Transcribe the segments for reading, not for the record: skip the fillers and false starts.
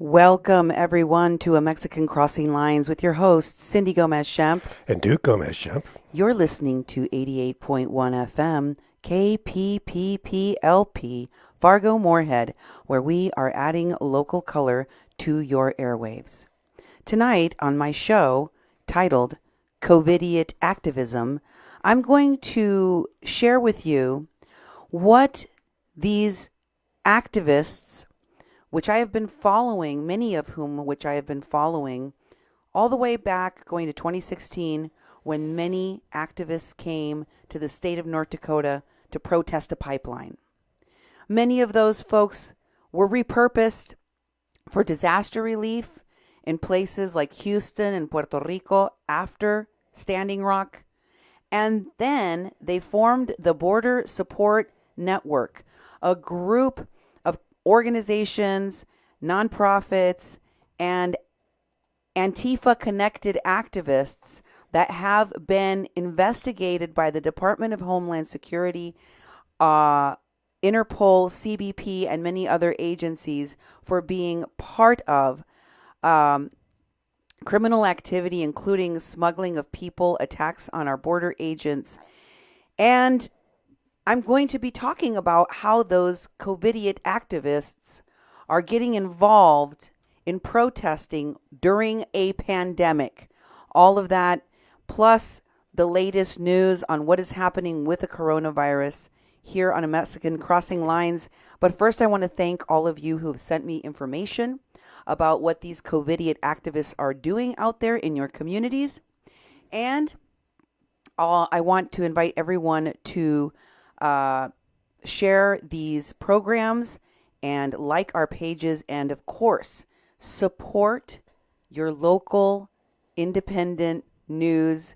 Welcome, everyone, to A Mexican Crossing Lines with your hosts, Cindy Gomez-Schempp. And Duke Gomez-Schempp. You're listening to 88.1 FM, KPPPLP, Fargo Moorhead, where we are adding local color to your airwaves. Tonight on my show, titled Covidiot Activism, I'm going to share with you what these activists, which I have been following, many of whom which I have been following all the way back going to 2016 when many activists came to the state of North Dakota to protest a pipeline. Many of those folks were repurposed for disaster relief in places like Houston and Puerto Rico after Standing Rock. And then they formed the Border Support Network, a group of organizations, nonprofits, and Antifa-connected activists that have been investigated by the Department of Homeland Security, Interpol, CBP, and many other agencies for being part of criminal activity, including smuggling of people, attacks on our border agents. And I'm going to be talking about how those Covidiot activists are getting involved in protesting during a pandemic. All of that, plus the latest news on what is happening with the coronavirus here on A Mexican Crossing Lines. But first, I want to thank all of you who have sent me information about what these Covidiot activists are doing out there in your communities. And I want to invite everyone to share these programs and like our pages, and of course, support your local independent news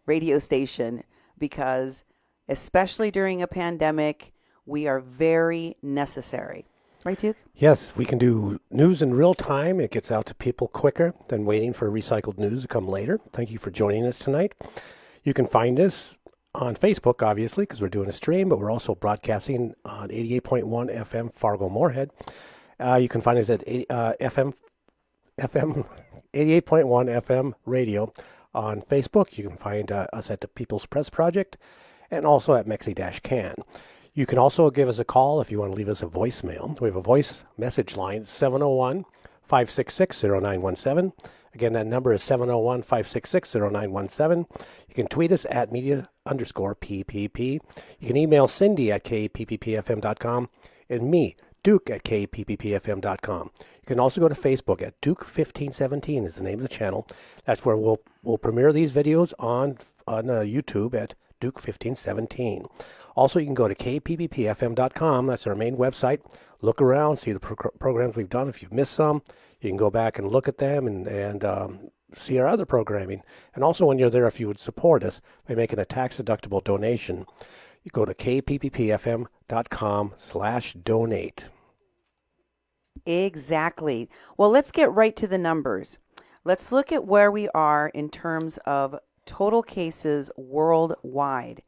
radio station, because especially during a pandemic, we are very necessary. Right, Duke? Yes, we can do news in real time. It gets out to people quicker than waiting for recycled news to come later. Thank you for joining us tonight. You can find us on Facebook, obviously, because we're doing a stream, but we're also broadcasting on 88.1 FM Fargo Moorhead. You can find us at FM 88.1 FM radio on Facebook. You can find us at the People's Press Project and also at Mexi-Can. You can also give us a call if you want to leave us a voicemail. We have a voice message line, 701-566-0917. Again, that number is 701-566-0917. You can tweet us at media_PPP. You can email Cindy at kpppfm.com and me, Duke, at kpppfm.com. You can also go to Facebook at Duke1517 is the name of the channel. That's where we'll premiere these videos on YouTube at Duke1517. Also, you can go to kpppfm.com. That's our main website. Look around, see the programs we've done. If you've missed some, you can go back and look at them and see our other programming. And also, when you're there, if you would support us by making a tax-deductible donation, you go to kpppfm.com/donate. Exactly. Well, let's get right to the numbers. Let's look at where we are in terms of total cases worldwide.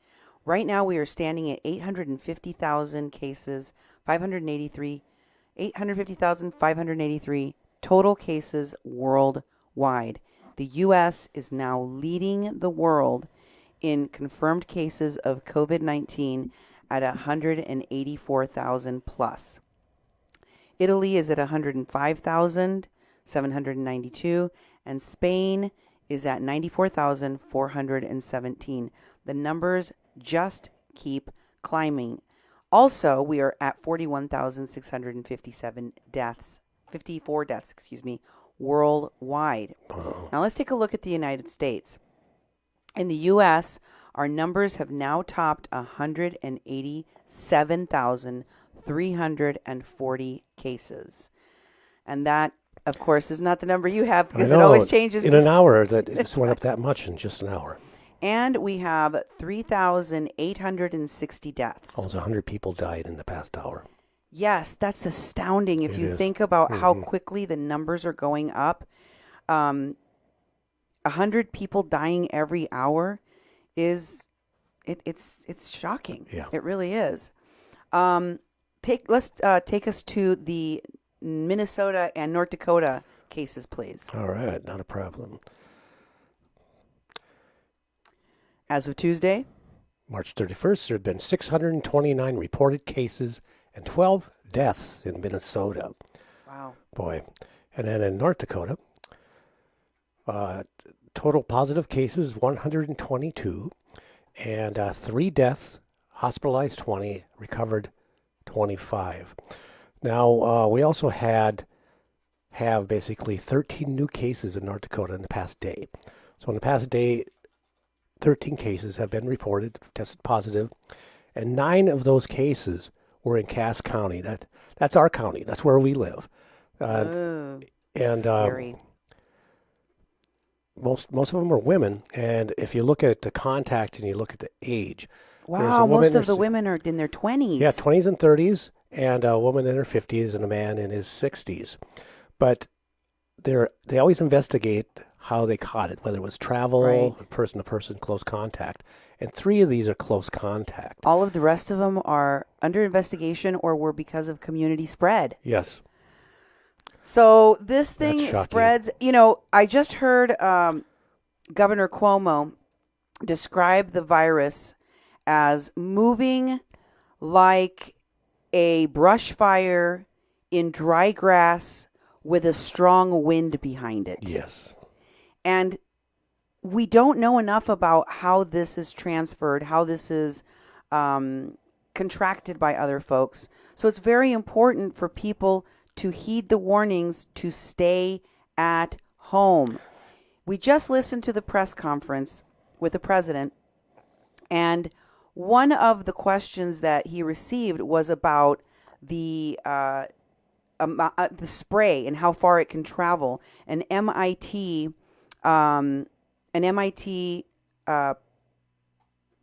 Right now, we are standing at 850,000 cases, 850,583 total cases worldwide. The U.S. is now leading the world in confirmed cases of COVID-19 at 184,000 plus. Italy is at 105,792, and Spain is at 94,417. The numbers just keep climbing. Also, we are at 41,657 deaths, 54 deaths, worldwide. Now let's take a look at the United States. In the U.S., our numbers have now topped 187,340 cases. And that, of course, is not the number you have, because it always changes. In an hour, that it's went up that much in just an hour. And we have 3,860 deaths. Almost 100 people died in the past hour. Yes, that's astounding if you think about how quickly the numbers are going up. 100 people dying every hour is it's shocking. Yeah. It really is. Take us to the Minnesota and North Dakota cases, please. All right, not a problem. As of Tuesday, March 31st, there have been 629 reported cases and 12 deaths in Minnesota. wow. Boy. And then in North Dakota, total positive cases 122, and 3 deaths, hospitalized 20, recovered 25. Now, we also have basically 13 new cases in North Dakota in the past day. So in the past day, 13 cases have been reported, tested positive, and 9 of those cases were in Cass County. That's our county. That's where we live. Oh, And scary. most of them are women. And if you look at the contact and you look at the age, there's a Wow, woman most of the women are in their 20s. Yeah, 20s and 30s, and a woman in her 50s and a man in his 60s. But they always investigate how they caught it, whether it was travel, Right. person-to-person, close contact. And 3 of these are close contact. All of the rest of them are under investigation or were because of community spread. Yes. So this thing That's shocking. spreads. I just heard Governor Cuomo describe the virus as moving like a brush fire in dry grass with a strong wind behind it. Yes. And we don't know enough about how this is transferred, how this is contracted by other folks. So it's very important for people to heed the warnings to stay at home. We just listened to the press conference with the president, and one of the questions that he received was about the spray and how far it can travel. An MIT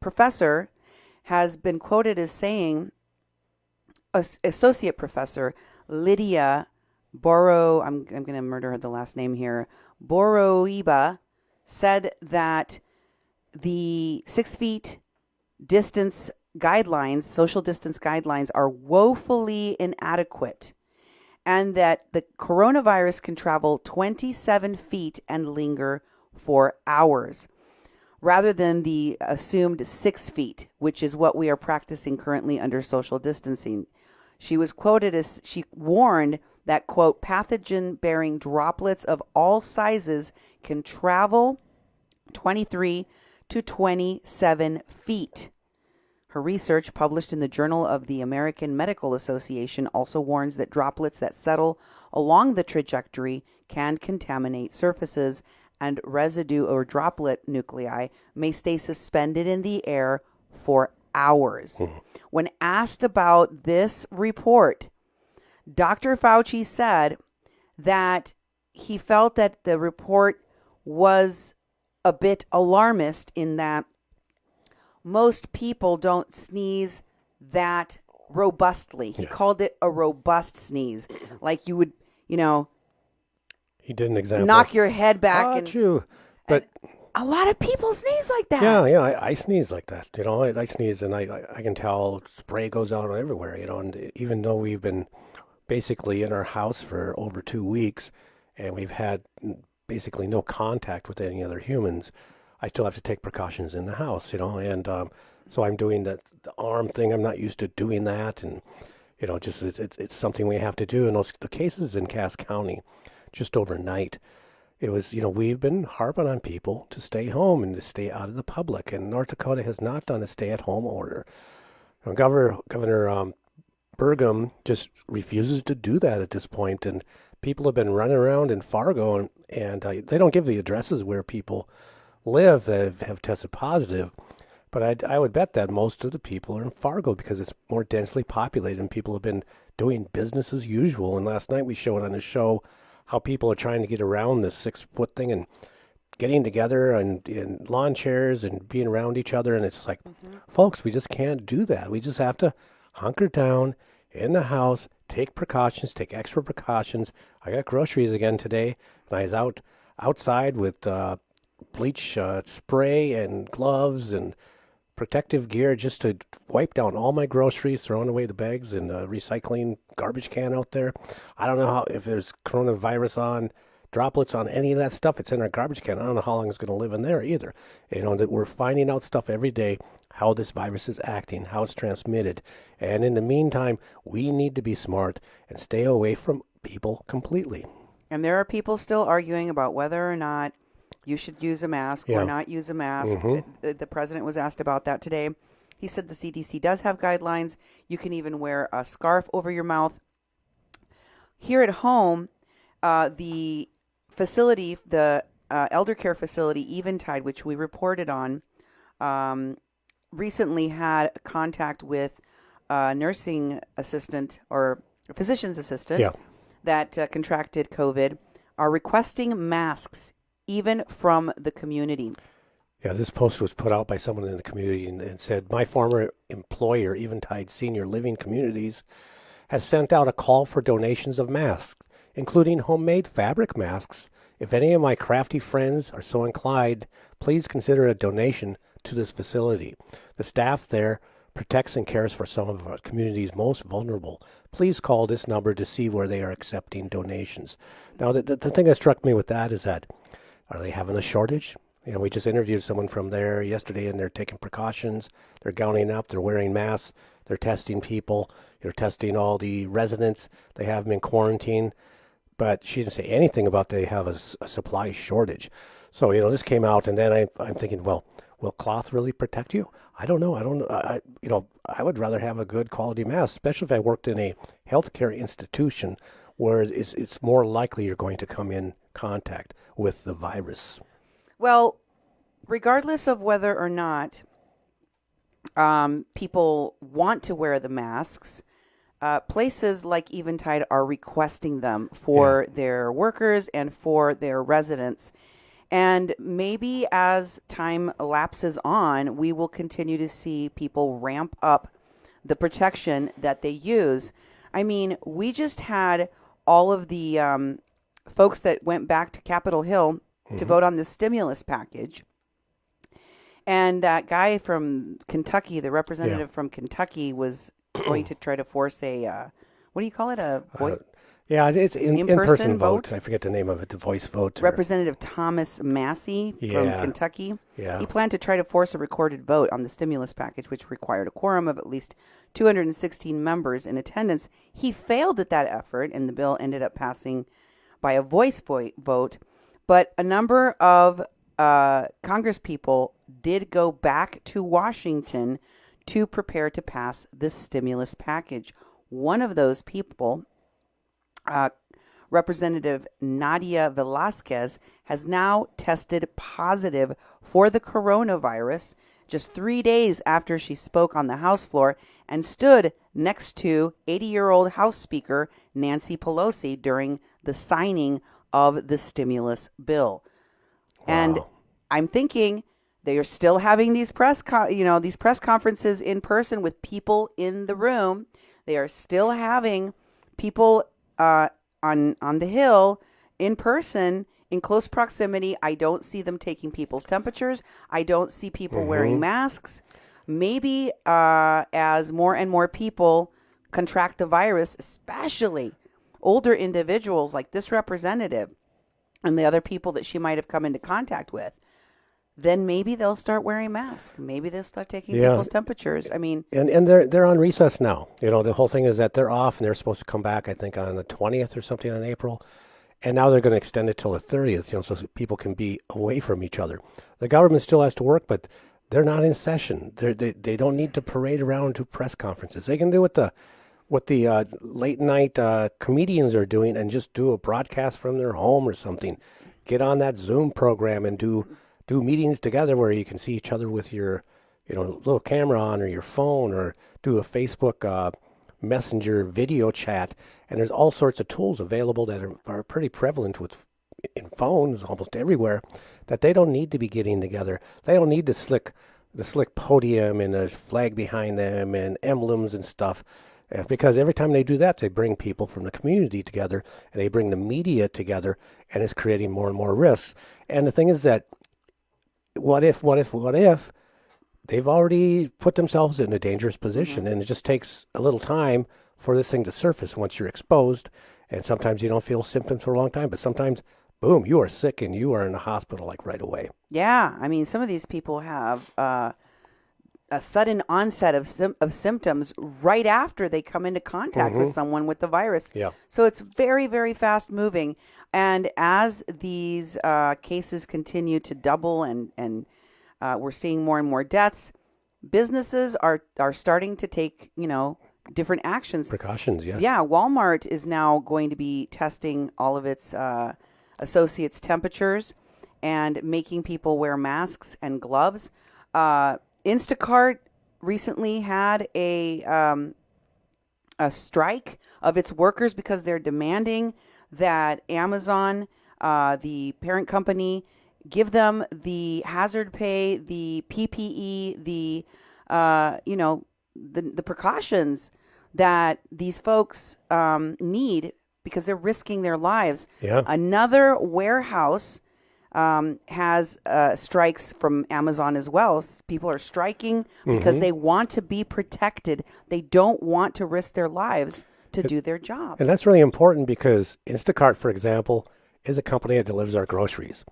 professor has been quoted as saying, associate professor Lydia I'm going to murder the last name here, Boroiba, said that the 6 feet distance guidelines, social distance guidelines, are woefully inadequate, and that the coronavirus can travel 27 feet and linger for hours, rather than the assumed 6 feet, which is what we are practicing currently under social distancing. She was quoted as she warned that, quote, pathogen-bearing droplets of all sizes can travel 23 to 27 feet. Her research, published in the Journal of the American Medical Association, also warns that droplets that settle along the trajectory can contaminate surfaces, and residue or droplet nuclei may stay suspended in the air for hours. When asked about this report, Dr. Fauci said that he felt that the report was a bit alarmist in that most people don't sneeze that robustly. He called it a robust sneeze. Like you would, He did an example. knock your head back. But a lot of people sneeze like that. Yeah, I sneeze like that. I sneeze and I can tell spray goes out everywhere, and even though we've been basically in our house for over 2 weeks and we've had basically no contact with any other humans, I still have to take precautions in the house, and so I'm doing the arm thing. I'm not used to doing that, and just it's something we have to do. And the cases in Cass County, just overnight, it was, we've been harping on people to stay home and to stay out of the public, and North Dakota has not done a stay-at-home order. Governor Burgum just refuses to do that at this point, and people have been running around in Fargo, and they don't give the addresses where people live that have tested positive, but I would bet that most of the people are in Fargo because it's more densely populated and people have been doing business as usual. And last night we showed on the show how people are trying to get around this 6-foot thing and getting together and in lawn chairs and being around each other. And it's like, folks, we just can't do that. We just have to hunker down in the house, take precautions, take extra precautions. I got groceries again today, and I was outside with bleach spray and gloves and protective gear just to wipe down all my groceries, throwing away the bags and recycling garbage can out there. I don't know how if there's coronavirus on droplets on any of that stuff. It's in our garbage can. I don't know how long it's going to live in there either. That we're finding out stuff every day, how this virus is acting, how it's transmitted. And in the meantime, we need to be smart and stay away from people completely. And there are people still arguing about whether or not you should use a mask or not use a mask. The president was asked about that today. He said the CDC does have guidelines. You can even wear a scarf over your mouth. Here at home, the facility, the elder care facility, Eventide, which we reported on, recently had contact with a nursing assistant or a physician's assistant that contracted COVID, are requesting masks even from the community. Yeah, this post was put out by someone in the community and said, my former employer, Eventide Senior Living Communities, has sent out a call for donations of masks, including homemade fabric masks. If any of my crafty friends are so inclined, please consider a donation to this facility. The staff there protects and cares for some of our community's most vulnerable. Please call this number to see where they are accepting donations. Now, the thing that struck me with that is that, are they having a shortage? We just interviewed someone from there yesterday, and they're taking precautions. They're gowning up. They're wearing masks. They're testing people. They're testing all the residents. They have them in quarantine. But she didn't say anything about they have a supply shortage. So, this came out, and then I'm thinking, well, will cloth really protect you? I don't know. I would rather have a good quality mask, especially if I worked in a healthcare institution where it's more likely you're going to come in contact with the virus. Well, regardless of whether or not people want to wear the masks, places like Eventide are requesting them for their workers and for their residents. And maybe as time elapses on, we will continue to see people ramp up the protection that they use. I mean, we just had all of the folks that went back to Capitol Hill to vote on the stimulus package. And that guy from Kentucky, the representative from Kentucky, was going to try to force a, what do you call it? A voice? It's in-person vote. I forget the name of it, the voice vote. Representative Thomas Massey from Kentucky. Yeah. He planned to try to force a recorded vote on the stimulus package, which required a quorum of at least 216 members in attendance. He failed at that effort, and the bill ended up passing by a voice vote. But a number of Congress people did go back to Washington to prepare to pass this stimulus package. One of those people, Representative Nadia Velasquez, has now tested positive for the coronavirus just 3 days after she spoke on the House floor and stood next to 80-year-old House Speaker Nancy Pelosi during the signing of the stimulus bill. Wow. And I'm thinking they are still having these press conferences in person with people in the room. They are still having people on the Hill in person in close proximity. I don't see them taking people's temperatures. I don't see people wearing masks. Maybe as more and more people contract the virus, especially older individuals like this representative and the other people that she might have come into contact with, then maybe they'll start wearing masks. Maybe they'll start taking people's temperatures. I mean, and they're on recess now. The whole thing is that they're off and they're supposed to come back, I think, on the 20th or something in April. And now they're going to extend it till the 30th, so people can be away from each other. The government still has to work, but they're not in session. They don't need to parade around to press conferences. They can do what the late night comedians are doing and just do a broadcast from their home or something. Get on that Zoom program and do meetings together where you can see each other with your little camera on or your phone, or do a Facebook Messenger video chat. And there's all sorts of tools available that are pretty prevalent in phones almost everywhere, that they don't need to be getting together. They don't need the slick podium and a flag behind them and emblems and stuff. Because every time they do that, they bring people from the community together, and they bring the media together, and it's creating more and more risks. And the thing is that what if they've already put themselves in a dangerous position, and it just takes a little time for this thing to surface once you're exposed. And sometimes you don't feel symptoms for a long time, but sometimes, boom, you are sick and you are in the hospital like right away. Yeah, I mean, some of these people have a sudden onset of symptoms right after they come into contact with someone with the virus. Yeah. So it's very, very fast moving. And as these cases continue to double and we're seeing more and more deaths, businesses are starting to take, different actions. Precautions, yes. Yeah, Walmart is now going to be testing all of its associates' temperatures and making people wear masks and gloves. Instacart recently had a strike of its workers because they're demanding that Amazon, the parent company, give them the hazard pay, the PPE, the precautions that these folks need because they're risking their lives. Yeah. Another warehouse has strikes from Amazon as well. People are striking because they want to be protected. They don't want to risk their lives to do their jobs. And that's really important because Instacart, for example, is a company that delivers our groceries.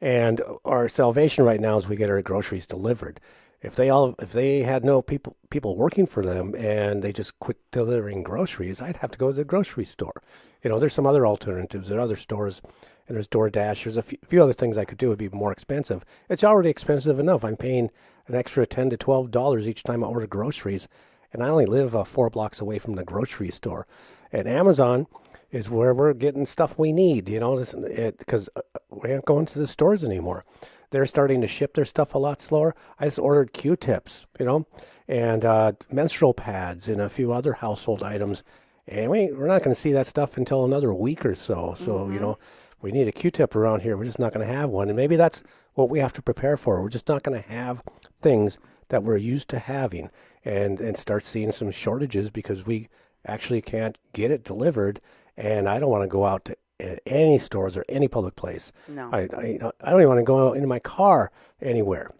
And our salvation right now is we get our groceries delivered. If they had no people working for them and they just quit delivering groceries, I'd have to go to the grocery store. There's some other alternatives. There are other stores, and there's DoorDash. There's a few other things I could do. It would be more expensive. It's already expensive enough. I'm paying an extra $10 to $12 each time I order groceries, and I only live 4 blocks away from the grocery store. And Amazon is where we're getting stuff we need, because we aren't going to the stores anymore. They're starting to ship their stuff a lot slower. I just ordered Q-tips, and menstrual pads and a few other household items. And we're not going to see that stuff until another week or so. So, we need a Q-tip around here. We're just not going to have one. And maybe that's what we have to prepare for. We're just not going to have things that we're used to having and start seeing some shortages because we actually can't get it delivered. And I don't want to go out to any stores or any public place. No. I don't even want to go into my car anywhere,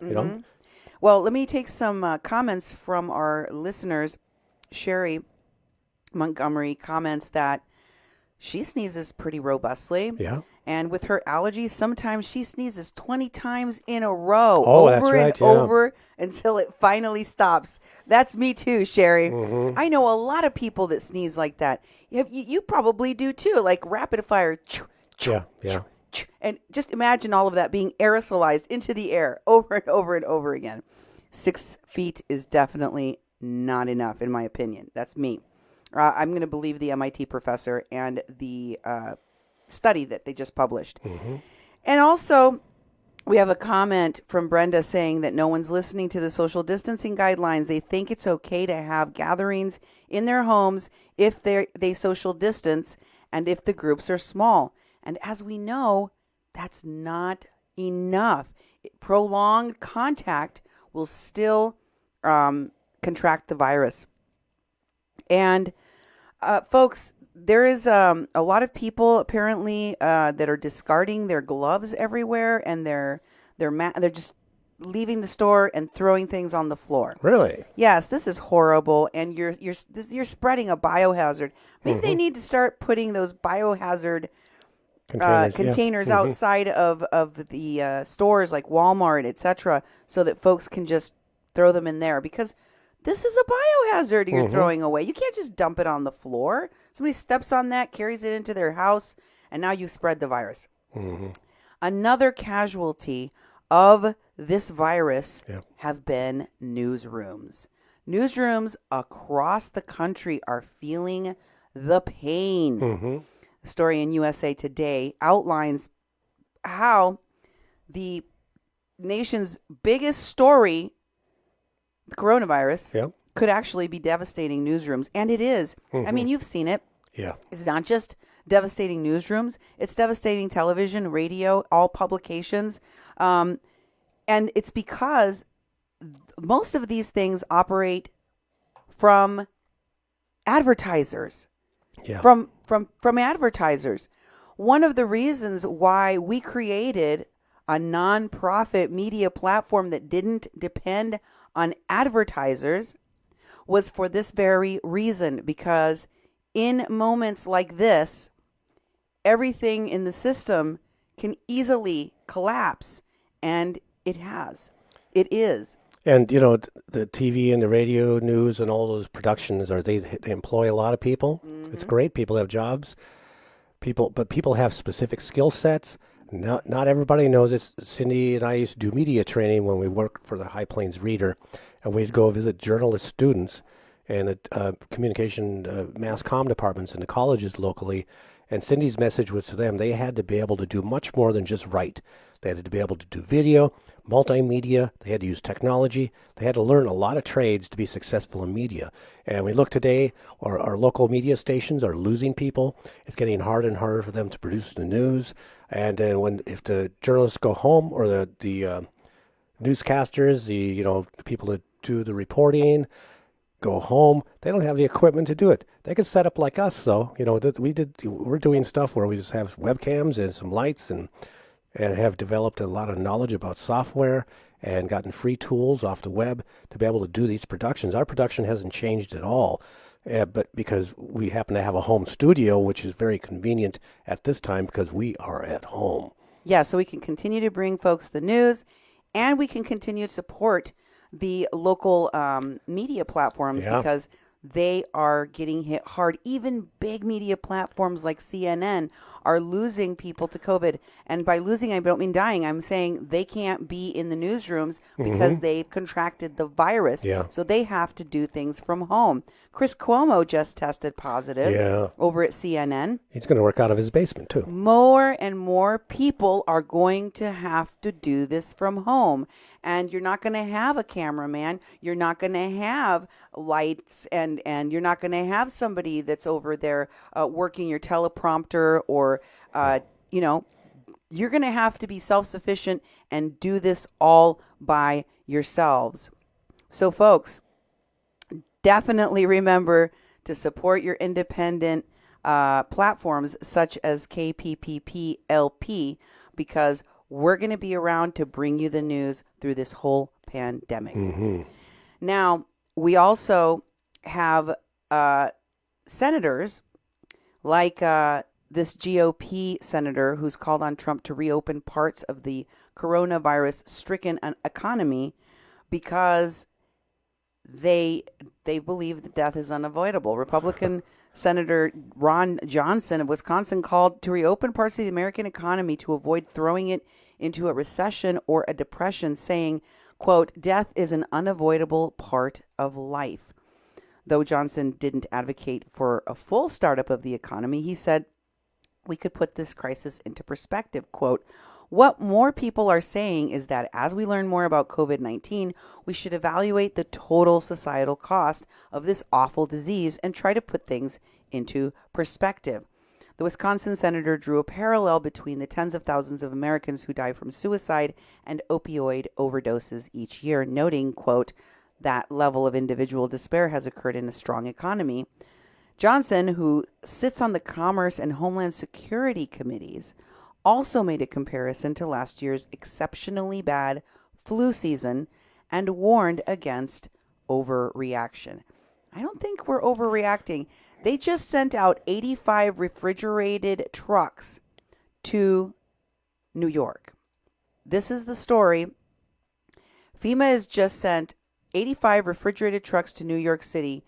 Well, let me take some comments from our listeners. Sherry Montgomery comments that she sneezes pretty robustly. Yeah. And with her allergies, sometimes she sneezes 20 times in a row. Oh, over that's right, and over until it finally stops. That's me too, Sherry. I know a lot of people that sneeze like that. You probably do too, like rapid fire. Yeah. And just imagine all of that being aerosolized into the air over and over and over again. 6 feet is definitely not enough, in my opinion. That's me. I'm going to believe the MIT professor and the study that they just published. And also, we have a comment from Brenda saying that no one's listening to the social distancing guidelines. They think it's okay to have gatherings in their homes if they social distance and if the groups are small. And as we know, that's not enough. Prolonged contact will still contract the virus. And folks, there is a lot of people apparently that are discarding their gloves everywhere, and they're just leaving the store and throwing things on the floor. Really? Yes, this is horrible, and you're spreading a biohazard. Maybe they need to start putting those biohazard containers outside of the stores like Walmart, etc., so that folks can just throw them in there, because this is a biohazard you're throwing away. You can't just dump it on the floor. Somebody steps on that, carries it into their house, and now you spread the virus. Another casualty of this virus have been newsrooms. Newsrooms across the country are feeling the pain. The story in USA Today outlines how the nation's biggest story, the coronavirus, could actually be devastating newsrooms. And it is. I mean, you've seen it. Yeah. It's not just devastating newsrooms. It's devastating television, radio, all publications. And it's because most of these things operate from advertisers. Yeah. From advertisers. One of the reasons why we created a nonprofit media platform that didn't depend on advertisers was for this very reason, because in moments like this, everything in the system can easily collapse, and it has. It is. And you know, the TV and the radio news and all those productions they employ a lot of people. It's great. People have jobs. But people have specific skill sets. Not everybody knows it. Cindy and I used to do media training when we worked for the High Plains Reader, and we'd go visit journalist students and communication mass comm departments in the colleges locally. And Cindy's message was to them, they had to be able to do much more than just write. They had to be able to do video, multimedia. They had to use technology. They had to learn a lot of trades to be successful in media. And we look today, our local media stations are losing people. It's getting harder and harder for them to produce the news. And then if the journalists go home, or the newscasters, the people that do the reporting, go home, they don't have the equipment to do it. They can set up like us. So, we're doing stuff where we just have webcams and some lights and have developed a lot of knowledge about software and gotten free tools off the web to be able to do these productions. Our production hasn't changed at all, but because we happen to have a home studio, which is very convenient at this time because we are at home. Yeah, so we can continue to bring folks the news, and we can continue to support the local media platforms, because they are getting hit hard. Even big media platforms like CNN are losing people to COVID. And by losing, I don't mean dying. I'm saying they can't be in the newsrooms because they've contracted the virus. Yeah. So they have to do things from home. Chris Cuomo just tested positive over at CNN. He's going to work out of his basement, too. More and more people are going to have to do this from home. And you're not going to have a cameraman. You're not going to have lights, and you're not going to have somebody that's over there working your teleprompter, or, you're going to have to be self-sufficient and do this all by yourselves. So, folks, definitely remember to support your independent platforms such as KPPP-LP, because we're going to be around to bring you the news through this whole pandemic. Now, we also have senators like this GOP senator who's called on Trump to reopen parts of the coronavirus-stricken economy because they believe that death is unavoidable. Republican Senator Ron Johnson of Wisconsin called to reopen parts of the American economy to avoid throwing it into a recession or a depression, saying, quote, "Death is an unavoidable part of life." Though Johnson didn't advocate for a full startup of the economy, he said, "We could put this crisis into perspective." Quote, "What more people are saying is that as we learn more about COVID-19, we should evaluate the total societal cost of this awful disease and try to put things into perspective." The Wisconsin senator drew a parallel between the tens of thousands of Americans who die from suicide and opioid overdoses each year, noting, quote, "That level of individual despair has occurred in a strong economy." Johnson, who sits on the Commerce and Homeland Security committees, also made a comparison to last year's exceptionally bad flu season and warned against overreaction. I don't think we're overreacting. They just sent out 85 refrigerated trucks to New York. This is the story. FEMA has just sent 85 refrigerated trucks to New York City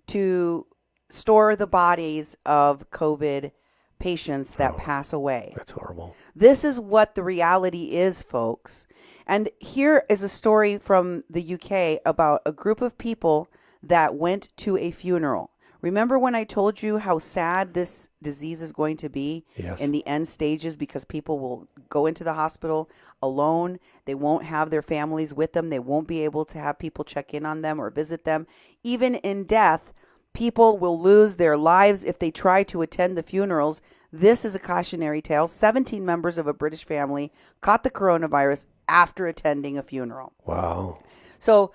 to store the bodies of COVID patients that pass away. That's horrible. This is what the reality is, folks. And here is a story from the UK about a group of people that went to a funeral. Remember when I told you how sad this disease is going to be in the end stages, because people will go into the hospital alone. They won't have their families with them. They won't be able to have people check in on them or visit them. Even in death, people will lose their lives if they try to attend the funerals. This is a cautionary tale. 17 members of a British family caught the coronavirus after attending a funeral. Wow. So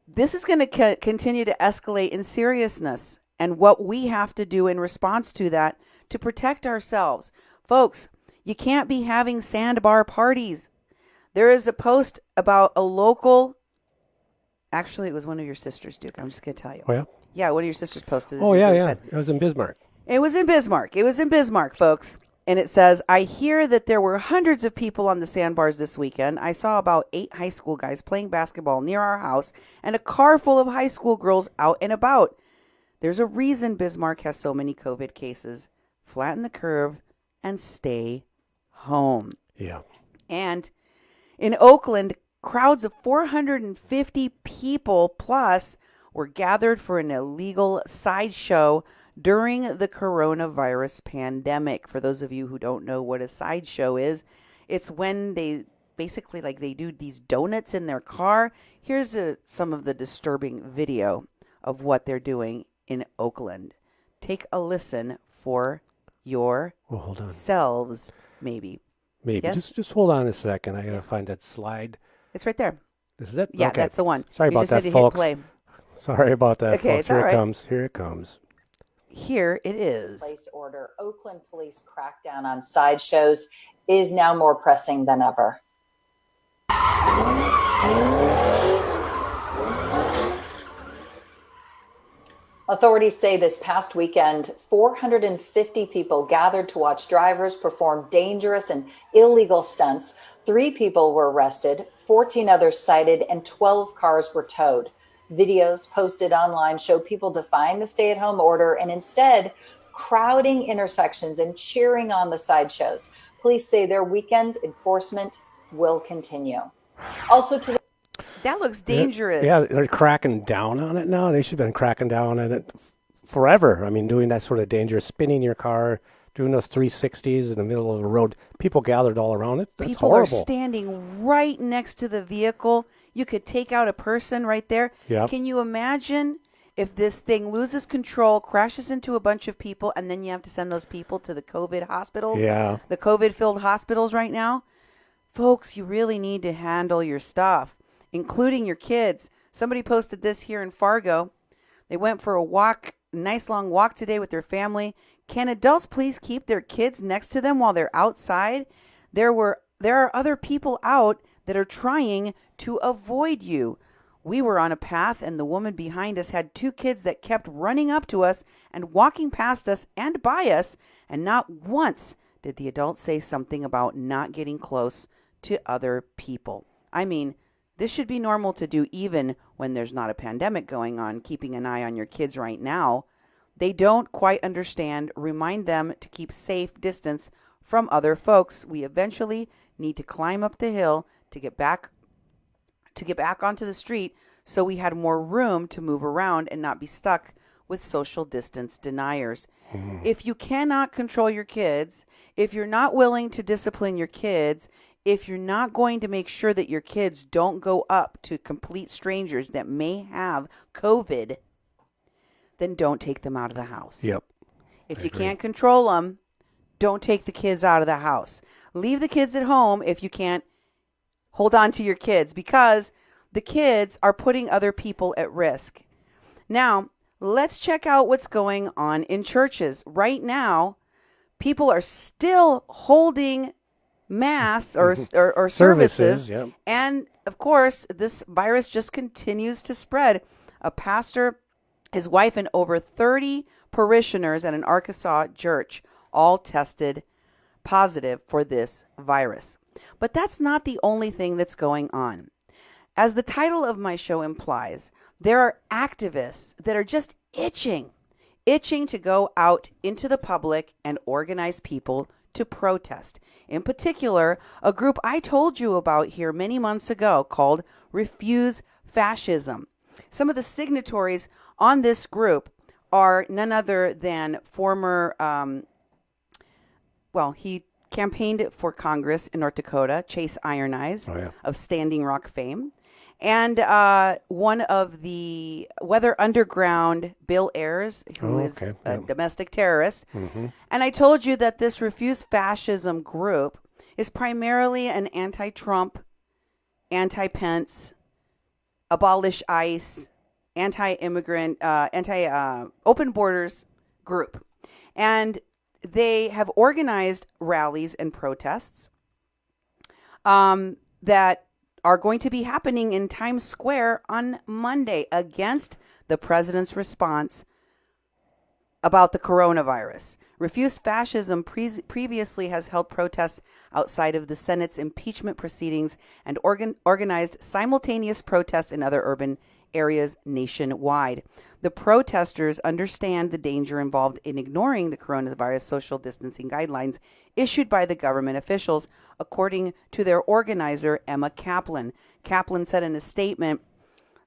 this is going to continue to escalate in seriousness, and what we have to do in response to that to protect ourselves. Folks, you can't be having sandbar parties. There is a post about a local Actually, it was one of your sisters, Duke. I'm just going to tell you. Oh, yeah? Yeah, one of your sisters posted this. Oh, yeah, It yeah. said, It was in Bismarck. it was in Bismarck. It was in Bismarck, folks. And it says, I hear that there were hundreds of people on the sandbars this weekend. I saw about 8 high school guys playing basketball near our house and a car full of high school girls out and about. There's a reason Bismarck has so many COVID cases. Flatten the curve and stay home. Yeah. And in Oakland, crowds of 450 people plus were gathered for an illegal sideshow during the coronavirus pandemic. For those of you who don't know what a sideshow is, it's when they basically they do these donuts in their car. Here's some of the disturbing video of what they're doing in Oakland. Take a listen for yourselves, maybe. Maybe. Yes? Just hold on a second. I got to find that slide. It's right there. This is it? Yeah, Okay. that's the one. Sorry You about just that, need to hit folks. play. Sorry about that, Okay, folks. it's all right. Here it comes. Here it is. Place order. Oakland police crackdown on sideshows is now more pressing than ever. Authorities say this past weekend, 450 people gathered to watch drivers perform dangerous and illegal stunts. 3 people were arrested, 14 others cited, and 12 cars were towed. Videos posted online show people defying the stay-at-home order and instead crowding intersections and cheering on the sideshows. Police say their weekend enforcement will continue. Also to the That looks dangerous. Yeah, they're cracking down on it now. They should have been cracking down on it forever. I mean, doing that sort of dangerous, spinning your car, doing those 360s in the middle of the road. People gathered all around it. That's People horrible. are standing right next to the vehicle. You could take out a person right there. Yep. Can you imagine if this thing loses control, crashes into a bunch of people, and then you have to send those people to the COVID hospitals? Yeah. The COVID-filled hospitals right now? Folks, you really need to handle your stuff, including your kids. Somebody posted this here in Fargo. They went for a walk, nice long walk today with their family. Can adults please keep their kids next to them while they're outside? There are other people out that are trying to avoid you. We were on a path and the woman behind us had 2 kids that kept running up to us and walking past us and by us, and not once did the adult say something about not getting close to other people. I mean, this should be normal to do even when there's not a pandemic going on, keeping an eye on your kids right now. They don't quite understand. Remind them to keep safe distance from other folks. We eventually need to climb up the hill to get back onto the street, so we had more room to move around and not be stuck with social distance deniers. If you cannot control your kids, if you're not willing to discipline your kids, if you're not going to make sure that your kids don't go up to complete strangers that may have COVID, then don't take them out of the house. Yep. If you can't control them, don't take the kids out of the house. Leave the kids at home if you can't hold on to your kids, because the kids are putting other people at risk. Now, let's check out what's going on in churches. Right now, people are still holding mass or services. Yep. And of course, this virus just continues to spread. A pastor, his wife, and over 30 parishioners at an Arkansas church all tested positive for this virus. But that's not the only thing that's going on. As the title of my show implies, there are activists that are just itching to go out into the public and organize people to protest. In particular, a group I told you about here many months ago called Refuse Fascism. Some of the signatories on this group are none other than former, he campaigned for Congress in North Dakota, Chase Iron Eyes of Standing Rock fame. And one of the Weather Underground, Bill Ayers, who is a domestic terrorist. Mm-hmm. And I told you that this Refuse Fascism group is primarily an anti-Trump, anti-Pence, abolish ICE, anti-immigrant, anti-open borders group. And they have organized rallies and protests that are going to be happening in Times Square on Monday against the president's response about the coronavirus. Refuse Fascism previously has held protests outside of the Senate's impeachment proceedings and organized simultaneous protests in other urban areas nationwide. The protesters understand the danger involved in ignoring the coronavirus social distancing guidelines issued by the government officials, according to their organizer, Emma Kaplan. Kaplan said in a statement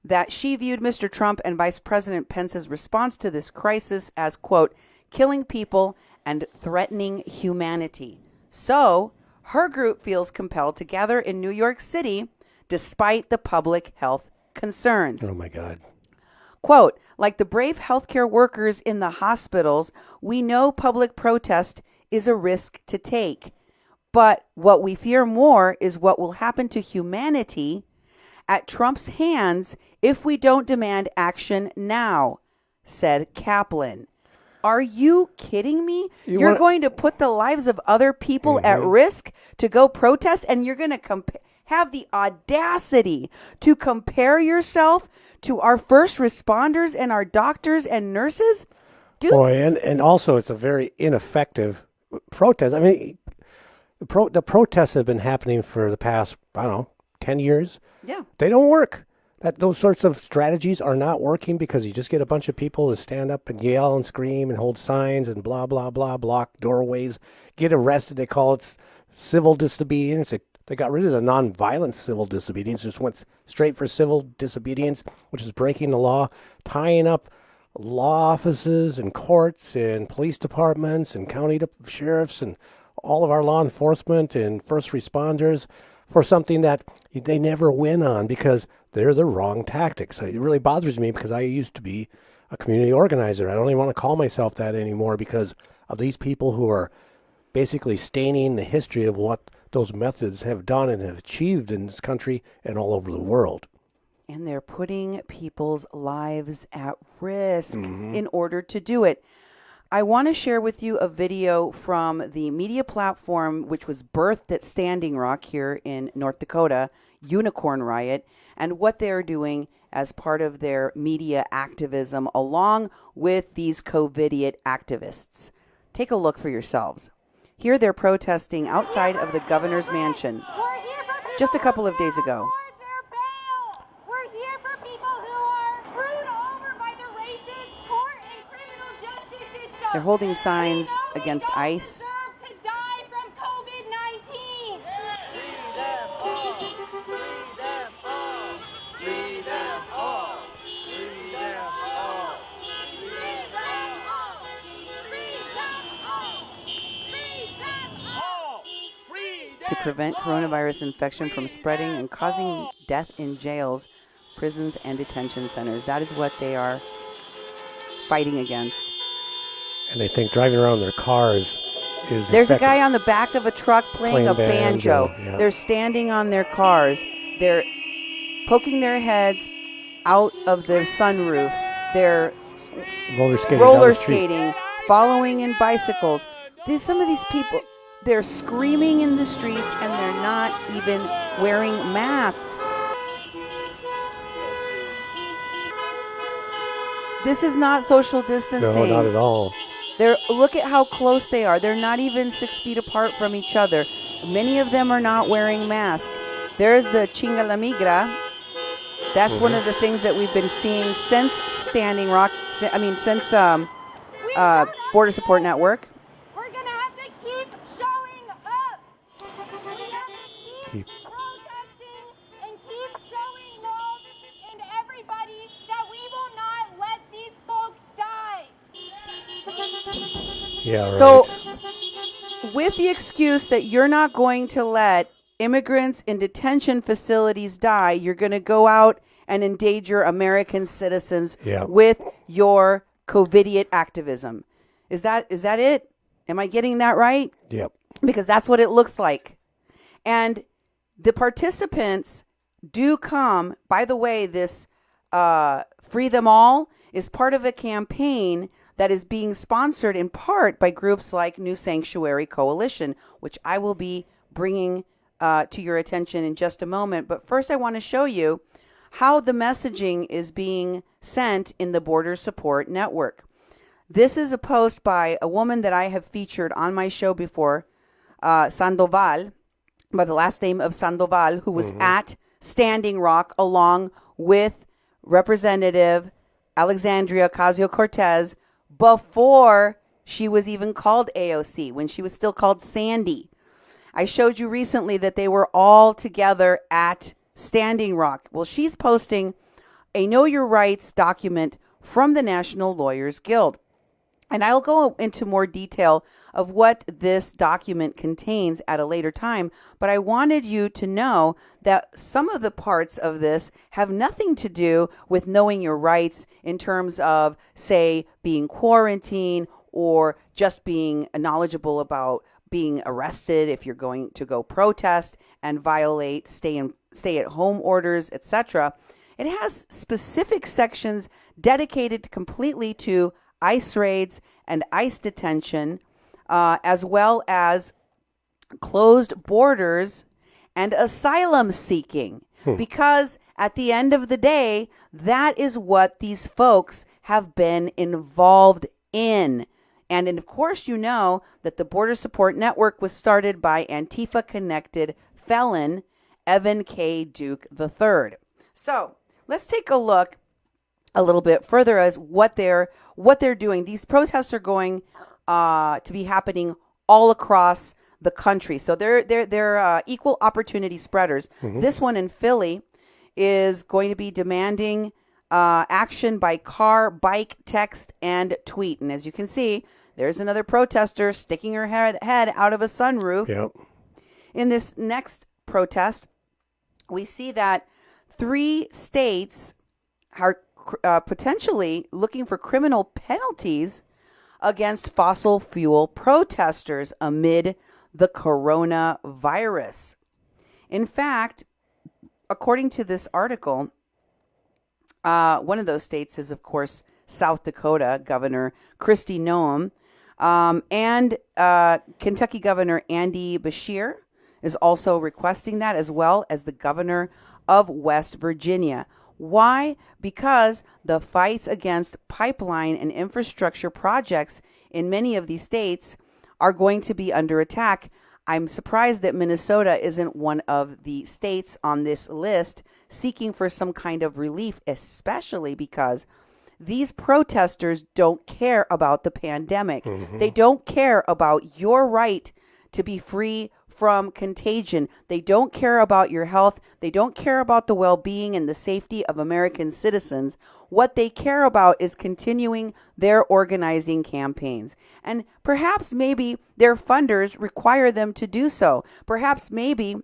that she viewed Mr. Trump and Vice President Pence's response to this crisis as, quote, killing people and threatening humanity. So her group feels compelled to gather in New York City despite the public health concerns. Oh, my God. Quote, like the brave healthcare workers in the hospitals, we know public protest is a risk to take. But what we fear more is what will happen to humanity at Trump's hands if we don't demand action now, said Kaplan. Are you kidding me? You're going to put the lives of other people at risk to go protest, and you're going to have the audacity to compare yourself to our first responders and our doctors and nurses? Dude. Boy, and also it's a very ineffective protest. I mean, the protests have been happening for the past, 10 years. Yeah. They don't work. Those sorts of strategies are not working because you just get a bunch of people to stand up and yell and scream and hold signs and blah, blah, blah, block doorways, get arrested. They call it civil disobedience. They got rid of the nonviolent civil disobedience, just went straight for civil disobedience, which is breaking the law, tying up law offices and courts and police departments and county sheriffs and all of our law enforcement and first responders for something that they never win on because they're the wrong tactics. It really bothers me because I used to be a community organizer. I don't even want to call myself that anymore because of these people who are basically staining the history of what those methods have done and have achieved in this country and all over the world. And they're putting people's lives at risk in order to do it. I want to share with you a video from the media platform which was birthed at Standing Rock here in North Dakota, Unicorn Riot, and what they're doing as part of their media activism along with these Covidiot activists. Take a look for yourselves. Here they're protesting outside of the governor's mansion just a couple of days ago. We're here for people who are screwed over by the racist court and criminal justice system. They're holding signs against ICE. To die from COVID-19. Free them all. Free them all. Free them all. Free them all. Free them all. Free them all. Free them all. Free them To prevent coronavirus infection from spreading and causing death in jails, prisons, and detention centers. That is what they are fighting against. And they think driving around their cars is There's a effective. guy on the back of a truck playing a banjo. yeah. They're standing on their cars. They're poking their heads out of their sunroofs. They're roller skating, down roller the street. skating, following in bicycles. Some of these people, they're screaming in the streets and they're not even wearing masks. This is not social distancing. No, not at all. Look at how close they are. They're not even 6 feet apart from each other. Many of them are not wearing masks. There's the Chinga la Migra. That's one of the things that we've been seeing since Standing Rock. Since Border Support Network. We're going to have to keep showing up. We have to keep protesting and keep showing love and everybody that we will not let these folks die. Yeah, right. So, with the excuse that you're not going to let immigrants in detention facilities die, you're going to go out and endanger American citizens with your Covidiot activism. Is that it? Am I getting that right? Yep. Because that's what it looks like. And the participants do come. By the way, this Free Them All is part of a campaign that is being sponsored in part by groups like New Sanctuary Coalition, which I will be bringing to your attention in just a moment. But first, I want to show you how the messaging is being sent in the Border Support Network. This is a post by a woman that I have featured on my show before, Sandoval, by the last name of Sandoval, who was at Standing Rock along with Representative Alexandria Ocasio-Cortez before she was even called AOC, when she was still called Sandy. I showed you recently that they were all together at Standing Rock. Well, she's posting a Know Your Rights document from the National Lawyers Guild. And I'll go into more detail of what this document contains at a later time, but I wanted you to know that some of the parts of this have nothing to do with knowing your rights in terms of, say, being quarantined or just being knowledgeable about being arrested if you're going to go protest and violate stay-at-home orders, etc. It has specific sections dedicated completely to ICE raids and ICE detention, as well as closed borders and asylum seeking. Because at the end of the day, that is what these folks have been involved in. And of course, you know that the Border Support Network was started by Antifa-connected felon Evan K. Duke III. So let's take a look a little bit further as what they're doing. These protests are going to be happening all across the country. So they're equal opportunity spreaders. This one in Philly is going to be demanding action by car, bike, text, and tweet. And as you can see, there's another protester sticking her head out of a sunroof. Yep. In this next protest, we see that 3 states are potentially looking for criminal penalties against fossil fuel protesters amid the coronavirus. In fact, according to this article, one of those states is, of course, South Dakota Governor Kristi Noem, and Kentucky Governor Andy Beshear is also requesting that, as well as the governor of West Virginia. Why? Because the fights against pipeline and infrastructure projects in many of these states are going to be under attack. I'm surprised that Minnesota isn't one of the states on this list seeking for some kind of relief, especially because these protesters don't care about the pandemic. They don't care about your right to be free from contagion. They don't care about your health. They don't care about the well-being and the safety of American citizens. What they care about is continuing their organizing campaigns. And perhaps maybe their funders require them to do so. Perhaps maybe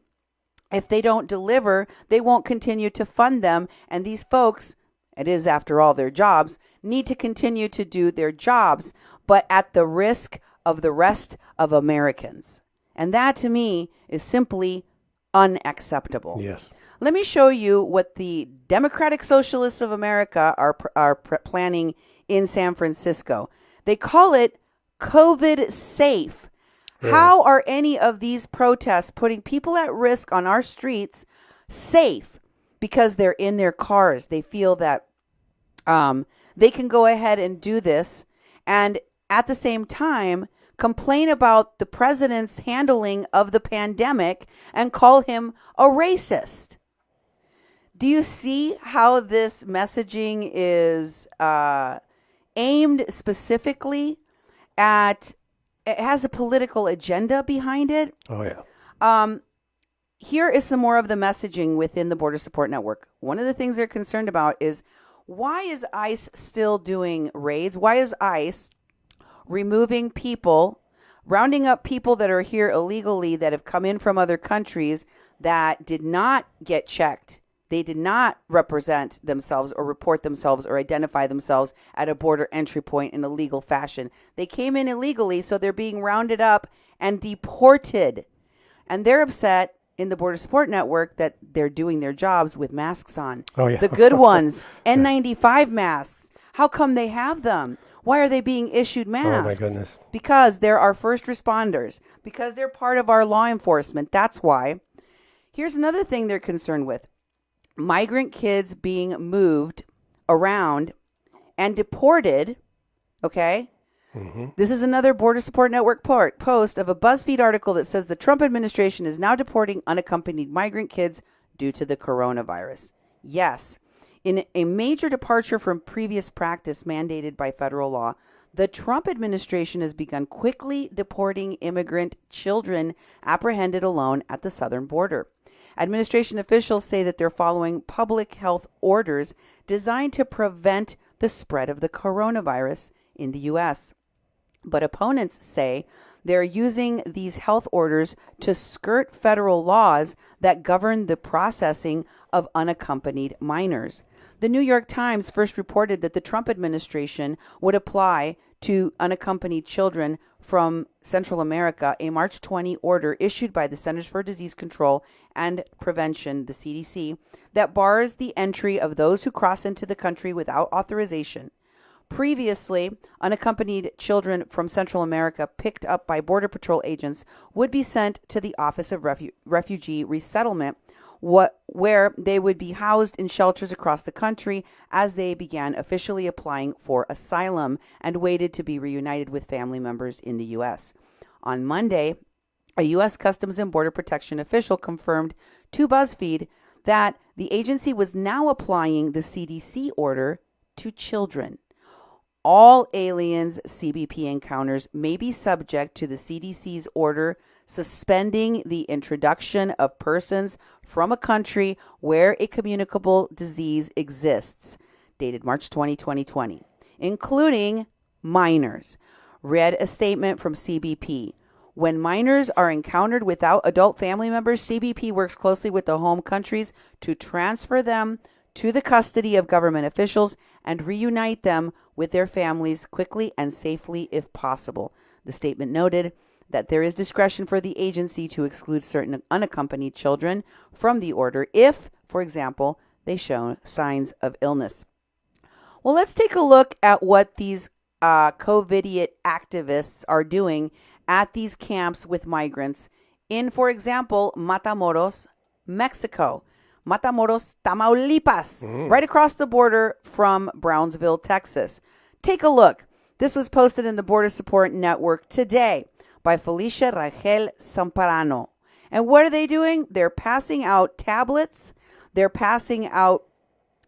if they don't deliver, they won't continue to fund them. And these folks, it is after all their jobs, need to continue to do their jobs, but at the risk of the rest of Americans. And that, to me, is simply unacceptable. Yes. Let me show you what the Democratic Socialists of America are planning in San Francisco. They call it COVID safe. How are any of these protests putting people at risk on our streets safe? Because they're in their cars. They feel that they can go ahead and do this, and at the same time complain about the president's handling of the pandemic and call him a racist. Do you see how this messaging is aimed specifically at, it has a political agenda behind it? Oh, yeah. Here is some more of the messaging within the Border Support Network. One of the things they're concerned about is, why is ICE still doing raids? Why is ICE removing people, rounding up people that are here illegally that have come in from other countries that did not get checked? They did not represent themselves or report themselves or identify themselves at a border entry point in a legal fashion. They came in illegally, so they're being rounded up and deported. And they're upset in the Border Support Network that they're doing their jobs with masks on. Oh, yeah. The good ones, N95 masks. How come they have them? Why are they being issued masks? Oh, my goodness. Because they're our first responders, because they're part of our law enforcement. That's why. Here's another thing they're concerned with. Migrant kids being moved around and deported, okay? This is another Border Support Network post of a BuzzFeed article that says the Trump administration is now deporting unaccompanied migrant kids due to the coronavirus. Yes, in a major departure from previous practice mandated by federal law, the Trump administration has begun quickly deporting immigrant children apprehended alone at the southern border. Administration officials say that they're following public health orders designed to prevent the spread of the coronavirus in the U.S. But opponents say they're using these health orders to skirt federal laws that govern the processing of unaccompanied minors. The New York Times first reported that the Trump administration would apply to unaccompanied children from Central America a March 20 order issued by the Centers for Disease Control and Prevention, the CDC, that bars the entry of those who cross into the country without authorization. Previously, unaccompanied children from Central America picked up by Border Patrol agents would be sent to the Office of Refugee Resettlement, where they would be housed in shelters across the country as they began officially applying for asylum and waited to be reunited with family members in the U.S. On Monday, a U.S. Customs and Border Protection official confirmed to BuzzFeed that the agency was now applying the CDC order to children. All aliens CBP encounters may be subject to the CDC's order suspending the introduction of persons from a country where a communicable disease exists, dated March 20, 2020, including minors. Read a statement from CBP. When minors are encountered without adult family members, CBP works closely with the home countries to transfer them to the custody of government officials and reunite them with their families quickly and safely if possible. The statement noted that there is discretion for the agency to exclude certain unaccompanied children from the order if, for example, they show signs of illness. Well, let's take a look at what these Covidiot activists are doing at these camps with migrants in, for example, Matamoros, Mexico. Matamoros, Tamaulipas, right across the border from Brownsville, Texas. Take a look. This was posted in the Border Support Network today by Felicia Rangel Zamparano. And what are they doing? They're passing out tablets. They're passing out,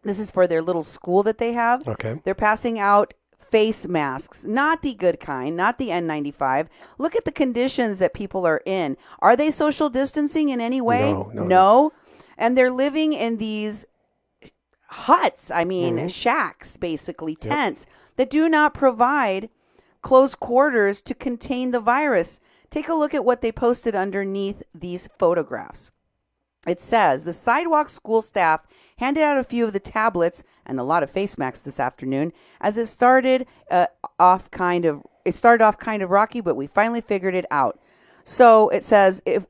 this is for their little school that they have. Okay. They're passing out face masks, not the good kind, not the N95. Look at the conditions that people are in. Are they social distancing in any way? No. And they're living in these huts, shacks, basically, tents, that do not provide close quarters to contain the virus. Take a look at what they posted underneath these photographs. It says, the sidewalk school staff handed out a few of the tablets and a lot of face masks this afternoon as it started off kind of rocky, but we finally figured it out. So it says, if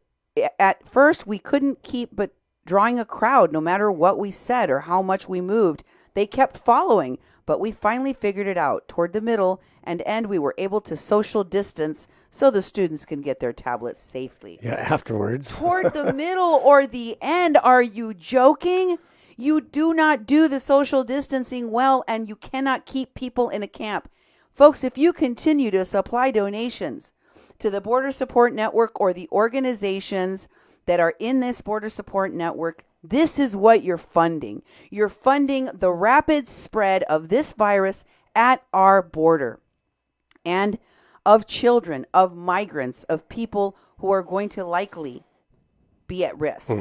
at first we couldn't keep but drawing a crowd no matter what we said or how much we moved. They kept following, but we finally figured it out. Toward the middle and end, we were able to social distance so the students can get their tablets safely. Yeah, afterwards. Toward the middle or the end, are you joking? You do not do the social distancing well, and you cannot keep people in a camp. Folks, if you continue to supply donations to the Border Support Network or the organizations that are in this Border Support Network, this is what you're funding. You're funding the rapid spread of this virus at our border and of children, of migrants, of people who are going to likely be at risk.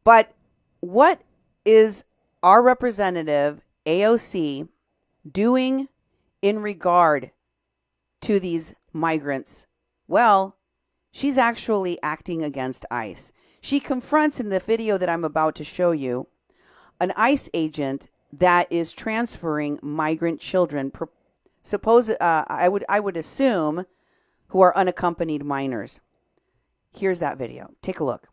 But what is our representative, AOC, doing in regard to these migrants? Well, she's actually acting against ICE. She confronts in the video that I'm about to show you an ICE agent that is transferring migrant children, I would assume, who are unaccompanied minors. Here's that video. Take a look.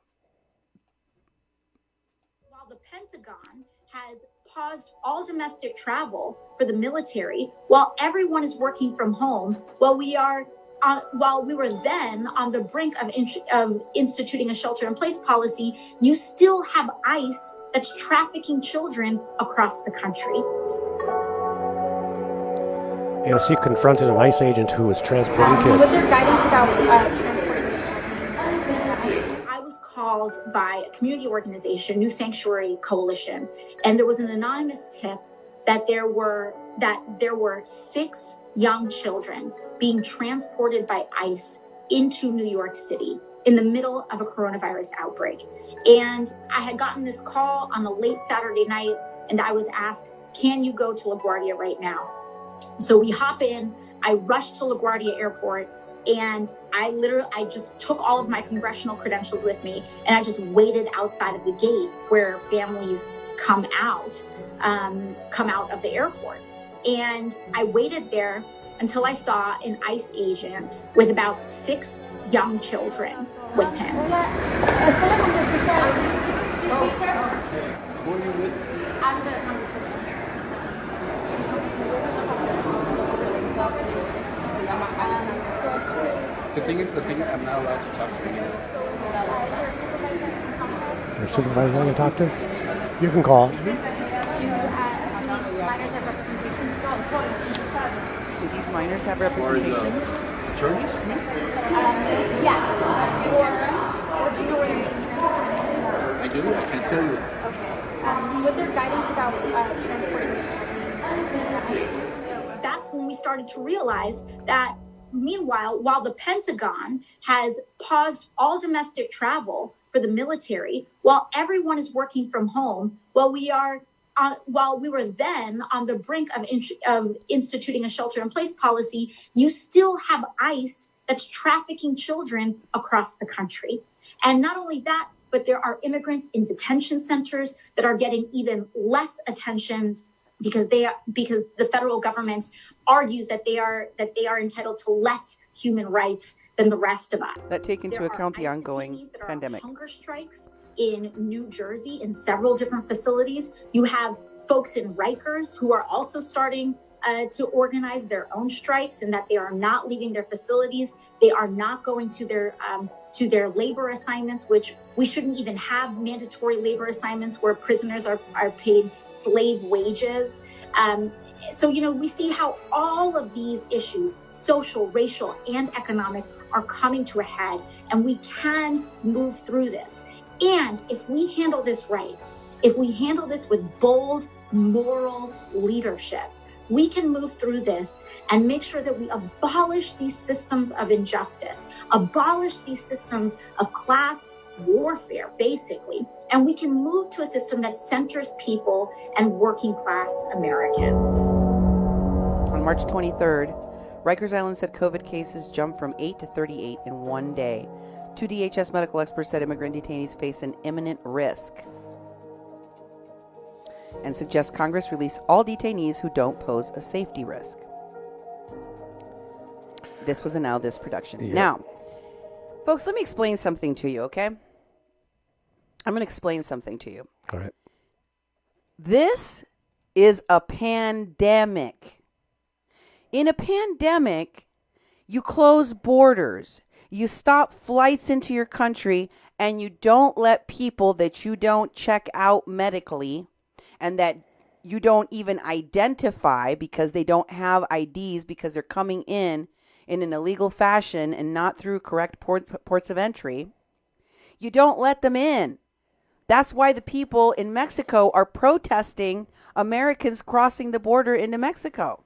While the Pentagon has paused all domestic travel for the military, while everyone is working from home, while we are while we were then on the brink of instituting a shelter-in-place policy, you still have ICE that's trafficking children across the country. AOC confronted an ICE agent who was transporting kids. Was there guidance about transporting these children? I was called by a community organization, New Sanctuary Coalition, and there was an anonymous tip that there were 6 young children being transported by ICE into New York City in the middle of a coronavirus outbreak. And I had gotten this call on a late Saturday night, and I was asked, can you go to LaGuardia right now? So we hop in, I rush to LaGuardia Airport, and I just took all of my congressional credentials with me, and I just waited outside of the gate where families come out of the airport. And I waited there until I saw an ICE agent with about 6 young children with him. Who are you with? I'm the congresswoman here. The thing is, I'm not allowed to talk to you. Is there a supervisor I can talk to? You can call. Do minors have representation? Do these minors have Or the representation? attorneys? Yes. Or do you know where they're being transported? I do. I can't tell you. Okay. Was there guidance about transporting these children? That's when we started to realize that, meanwhile, while the Pentagon has paused all domestic travel for the military, while everyone is working from home, while we were then on the brink of instituting a shelter-in-place policy, you still have ICE that's trafficking children across the country. And not only that, but there are immigrants in detention centers that are getting even less attention because the federal government argues that they are entitled to less human rights than the rest of us. That take into There account are the ICE ongoing detainees that are on pandemic. hunger strikes in New Jersey in several different facilities. You have folks in Rikers who are also starting to organize their own strikes, and that they are not leaving their facilities. They are not going to their labor assignments, which we shouldn't even have mandatory labor assignments where prisoners are paid slave wages. So, we see how all of these issues, social, racial, and economic, are coming to a head, and we can move through this. And if we handle this right, if we handle this with bold, moral leadership, we can move through this and make sure that we abolish these systems of injustice, abolish these systems of class warfare, basically, and we can move to a system that centers people and working class Americans. On March 23rd, Rikers Island said COVID cases jumped from 8 to 38 in one day. 2 DHS medical experts said immigrant detainees face an imminent risk and suggest Congress release all detainees who don't pose a safety risk. This was a Now This production. Yeah. Now, folks, let me explain something to you, okay? I'm going to explain something to you. All right. This is a pandemic. In a pandemic, you close borders, you stop flights into your country, and you don't let people that you don't check out medically and that you don't even identify because they don't have IDs because they're coming in an illegal fashion and not through correct ports of entry. You don't let them in. That's why the people in Mexico are protesting Americans crossing the border into Mexico.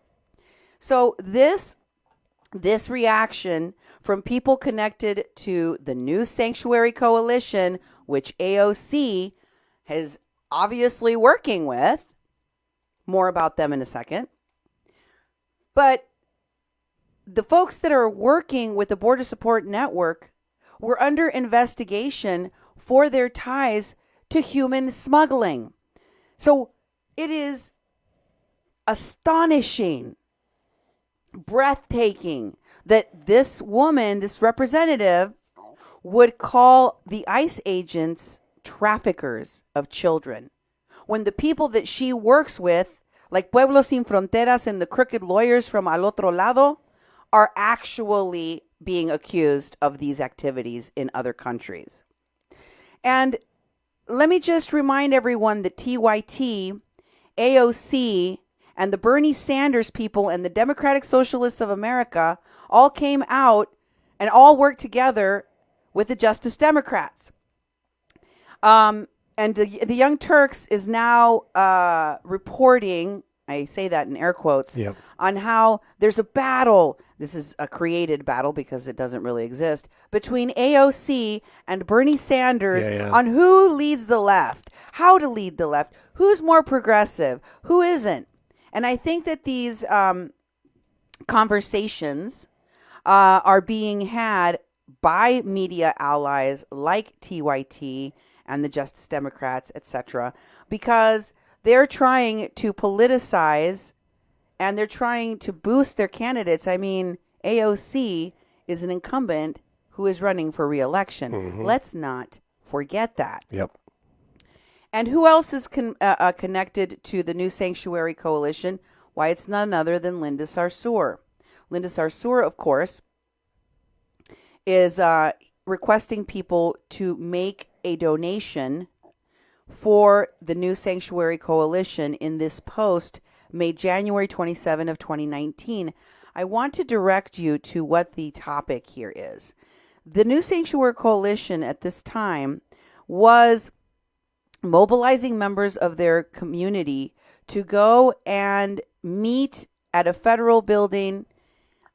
So this reaction from people connected to the New Sanctuary Coalition, which AOC is obviously working with, more about them in a second. But the folks that are working with the Border Support Network were under investigation for their ties to human smuggling. So it is astonishing, breathtaking that this woman, this representative, would call the ICE agents traffickers of children, when the people that she works with, like Pueblos Sin Fronteras and the crooked lawyers from Al Otro Lado, are actually being accused of these activities in other countries. And let me just remind everyone that TYT, AOC, and the Bernie Sanders people and the Democratic Socialists of America all came out and all worked together with the Justice Democrats. And the Young Turks is now reporting, I say that in air quotes, Yep. on how there's a battle. This is a created battle because it doesn't really exist, between AOC and Bernie Sanders on who leads the left, how to lead the left, who's more progressive, who isn't. And I think that these conversations are being had by media allies like TYT and the Justice Democrats, etc., because they're trying to politicize and they're trying to boost their candidates. I mean, AOC is an incumbent who is running for re-election. Mm-hmm. Let's not forget that. Yep. And who else is connected to the New Sanctuary Coalition? Why, it's none other than Linda Sarsour. Linda Sarsour, of course, is requesting people to make a donation for the New Sanctuary Coalition in this post made January 27 of 2019. I want to direct you to what the topic here is. The New Sanctuary Coalition at this time was mobilizing members of their community to go and meet at a federal building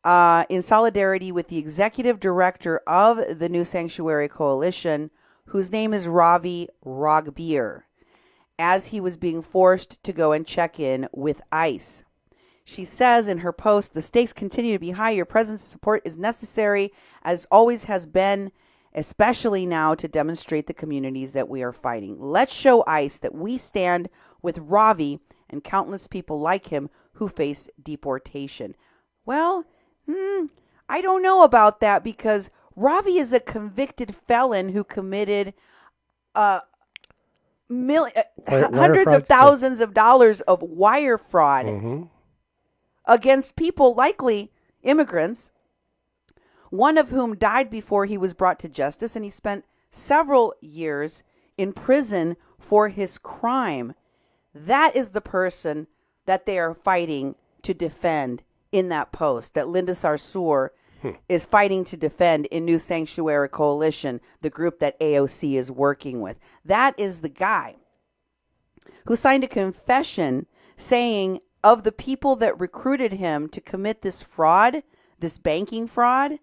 in solidarity with the executive director of the New Sanctuary Coalition, whose name is Ravi Ragbir, as he was being forced to go and check in with ICE. She says in her post, "The stakes continue to be high. Your presence and support is necessary, as always has been, especially now to demonstrate the communities that we are fighting. Let's show ICE that we stand with Ravi and countless people like him who face deportation." Well, I don't know about that, because Ravi is a convicted felon who committed hundreds of thousands of dollars of wire fraud against people, likely immigrants, one of whom died before he was brought to justice, and he spent several years in prison for his crime. That is the person that they are fighting to defend in that post, that Linda Sarsour is fighting to defend in New Sanctuary Coalition, the group that AOC is working with. That is the guy who signed a confession saying of the people that recruited him to commit this fraud, this banking fraud,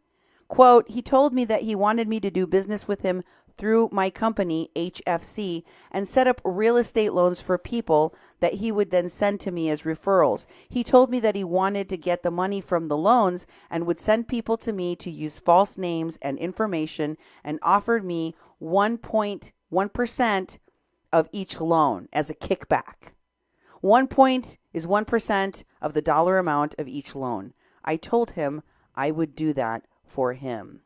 quote, "He told me that he wanted me to do business with him through my company, HFC, and set up real estate loans for people that he would then send to me as referrals. He told me that he wanted to get the money from the loans and would send people to me to use false names and information, and offered me 1.1% of each loan as a kickback. 1% of the dollar amount of each loan. I told him I would do that for him."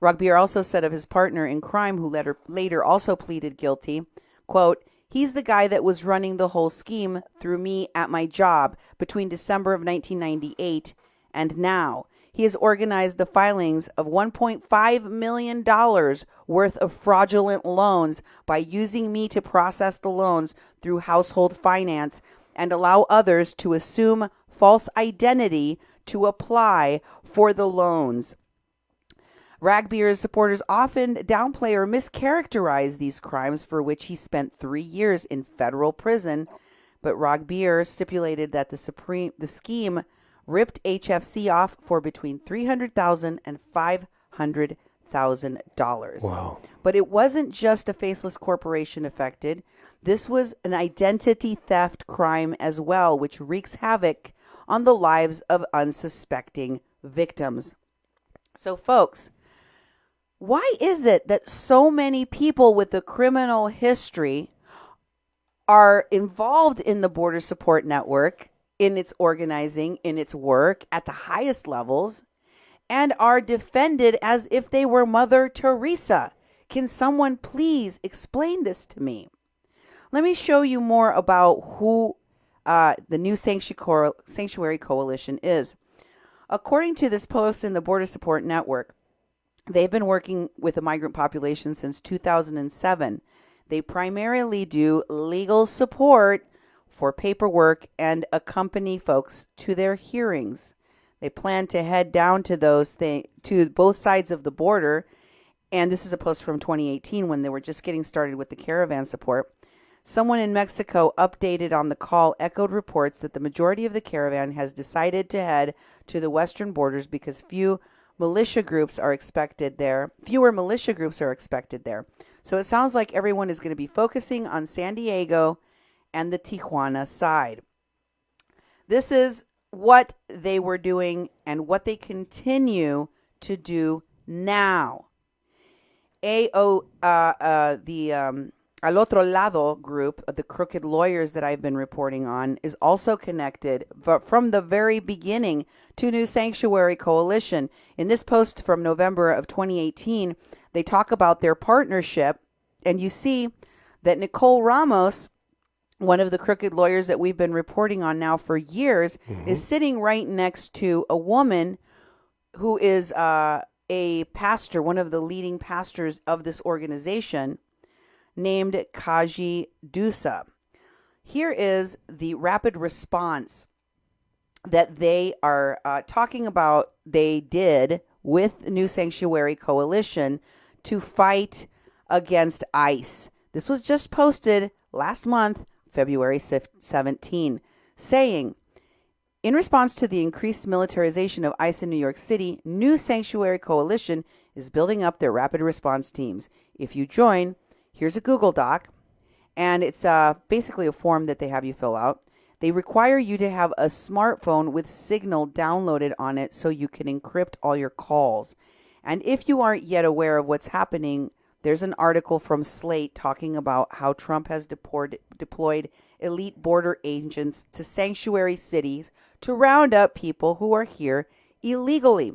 Ragbir also said of his partner in crime, who later also pleaded guilty, quote, "He's the guy that was running the whole scheme through me at my job between December of 1998 and now. He has organized the filings of $1.5 million worth of fraudulent loans by using me to process the loans through household finance and allow others to assume false identity to apply for the loans." Ragbir's supporters often downplay or mischaracterize these crimes, for which he spent 3 years in federal prison. But Ragbir stipulated that the scheme ripped HFC off for between $300,000 and $500,000. Wow. But it wasn't just a faceless corporation affected. This was an identity theft crime as well, which wreaks havoc on the lives of unsuspecting victims. So, folks, why is it that so many people with a criminal history are involved in the Border Support Network, in its organizing, in its work at the highest levels, and are defended as if they were Mother Teresa? Can someone please explain this to me? Let me show you more about who the New Sanctuary Coalition is. According to this post in the Border Support Network, they've been working with the migrant population since 2007. They primarily do legal support for paperwork and accompany folks to their hearings. They plan to head down to to both sides of the border. And this is a post from 2018 when they were just getting started with the caravan support. Someone in Mexico updated on the call echoed reports that the majority of the caravan has decided to head to the western borders because fewer militia groups are expected there. So it sounds like everyone is going to be focusing on San Diego and the Tijuana side. This is what they were doing and what they continue to do now. The Al Otro Lado group, the crooked lawyers that I've been reporting on, is also connected, but from the very beginning, to New Sanctuary Coalition. In this post from November of 2018, they talk about their partnership, and you see that Nicole Ramos, one of the crooked lawyers that we've been reporting on now for years, is sitting right next to a woman who is a pastor, one of the leading pastors of this organization, named Kaji Dusa. Here is the rapid response that they are talking about they did with New Sanctuary Coalition to fight against ICE. This was just posted last month, February 17, saying, in response to the increased militarization of ICE in New York City, New Sanctuary Coalition is building up their rapid response teams. If you join, here's a Google Doc, and it's basically a form that they have you fill out. They require you to have a smartphone with Signal downloaded on it so you can encrypt all your calls. And if you aren't yet aware of what's happening, there's an article from Slate talking about how Trump has deployed elite border agents to sanctuary cities to round up people who are here illegally.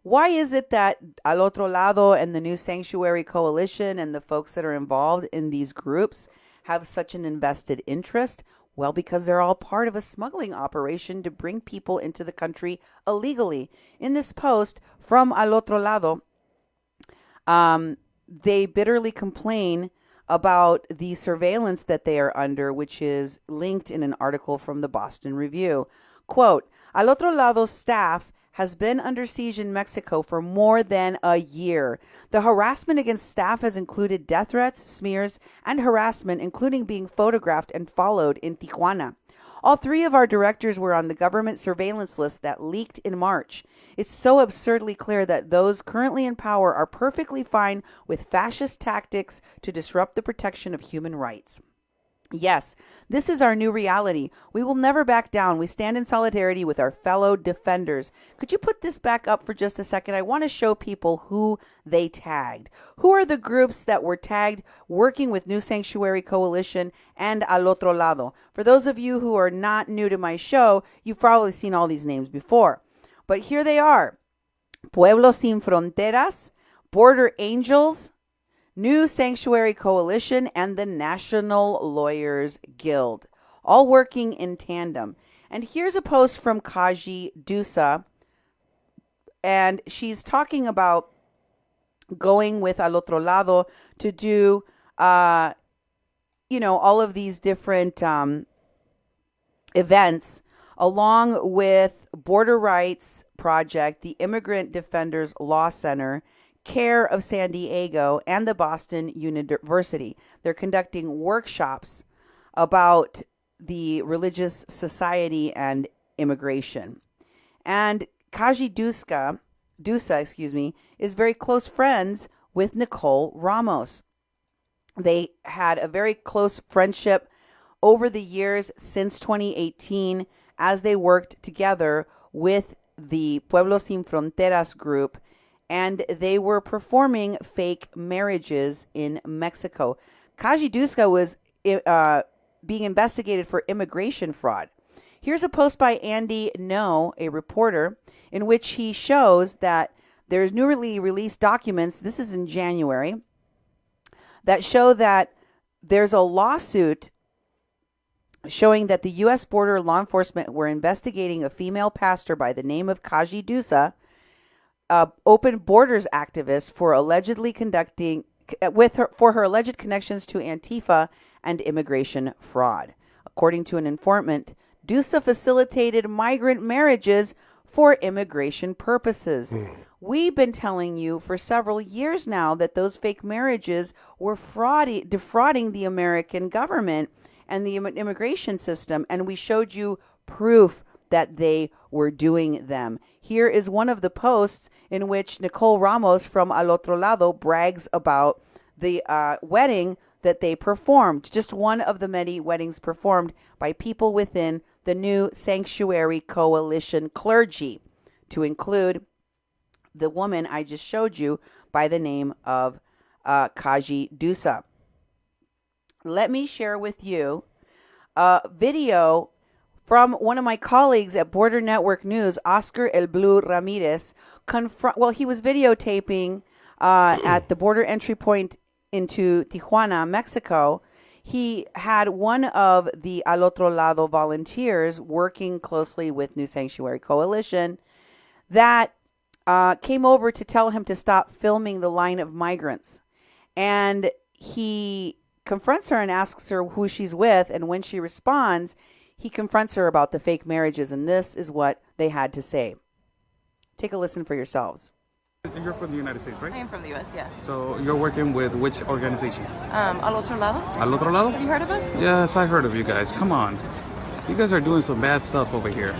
Why is it that Al Otro Lado and the New Sanctuary Coalition and the folks that are involved in these groups have such an invested interest? Well, because they're all part of a smuggling operation to bring people into the country illegally. In this post from Al Otro Lado, they bitterly complain about the surveillance that they are under, which is linked in an article from the Boston Review. Quote, Al Otro Lado's staff has been under siege in Mexico for more than a year. The harassment against staff has included death threats, smears, and harassment, including being photographed and followed in Tijuana. All three of our directors were on the government surveillance list that leaked in March. It's so absurdly clear that those currently in power are perfectly fine with fascist tactics to disrupt the protection of human rights. Yes, this is our new reality. We will never back down. We stand in solidarity with our fellow defenders. Could you put this back up for just a second? I want to show people who they tagged. Who are the groups that were tagged working with New Sanctuary Coalition and Al Otro Lado? For those of you who are not new to my show, you've probably seen all these names before. But here they are. Pueblos Sin Fronteras, Border Angels, New Sanctuary Coalition, and the National Lawyers Guild, all working in tandem. And here's a post from Kaji Dusa, and she's talking about going with Al Otro Lado to do, all of these different events, along with Border Rights Project, the Immigrant Defenders Law Center, CARE of San Diego, and the Boston University. They're conducting workshops about the religious society and immigration. And Kaji Dusa, is very close friends with Nicole Ramos. They had a very close friendship over the years since 2018 as they worked together with the Pueblos Sin Fronteras group, and they were performing fake marriages in Mexico. Kaji Dusa was being investigated for immigration fraud. Here's a post by Andy No, a reporter, in which he shows that there's newly released documents, this is in January, that show that there's a lawsuit showing that the U.S. border law enforcement were investigating a female pastor by the name of Kaji Dusa, open borders activist, for allegedly conducting for her alleged connections to Antifa and immigration fraud. According to an informant, Dusa facilitated migrant marriages for immigration purposes. We've been telling you for several years now that those fake marriages were defrauding the American government and the immigration system, and we showed you proof that they were doing them. Here is one of the posts in which Nicole Ramos from Al Otro Lado brags about the wedding that they performed, just one of the many weddings performed by people within the new Sanctuary Coalition clergy, to include the woman I just showed you by the name of Kaji Dusa. Let me share with you a video from one of my colleagues at Border Network News, Oscar El Blue Ramirez. He was videotaping at the border entry point into Tijuana, Mexico. He had one of the Al Otro Lado volunteers working closely with New Sanctuary Coalition that came over to tell him to stop filming the line of migrants. And he confronts her and asks her who she's with. And when she responds, he confronts her about the fake marriages. And this is what they had to say. Take a listen for yourselves. You're from the United States, right? I am from the U.S., yeah. So you're working with which organization? Al Otro Lado. Al Otro Lado? Have you heard of us? Yes, I heard of you guys. Come on. You guys are doing some bad stuff over here.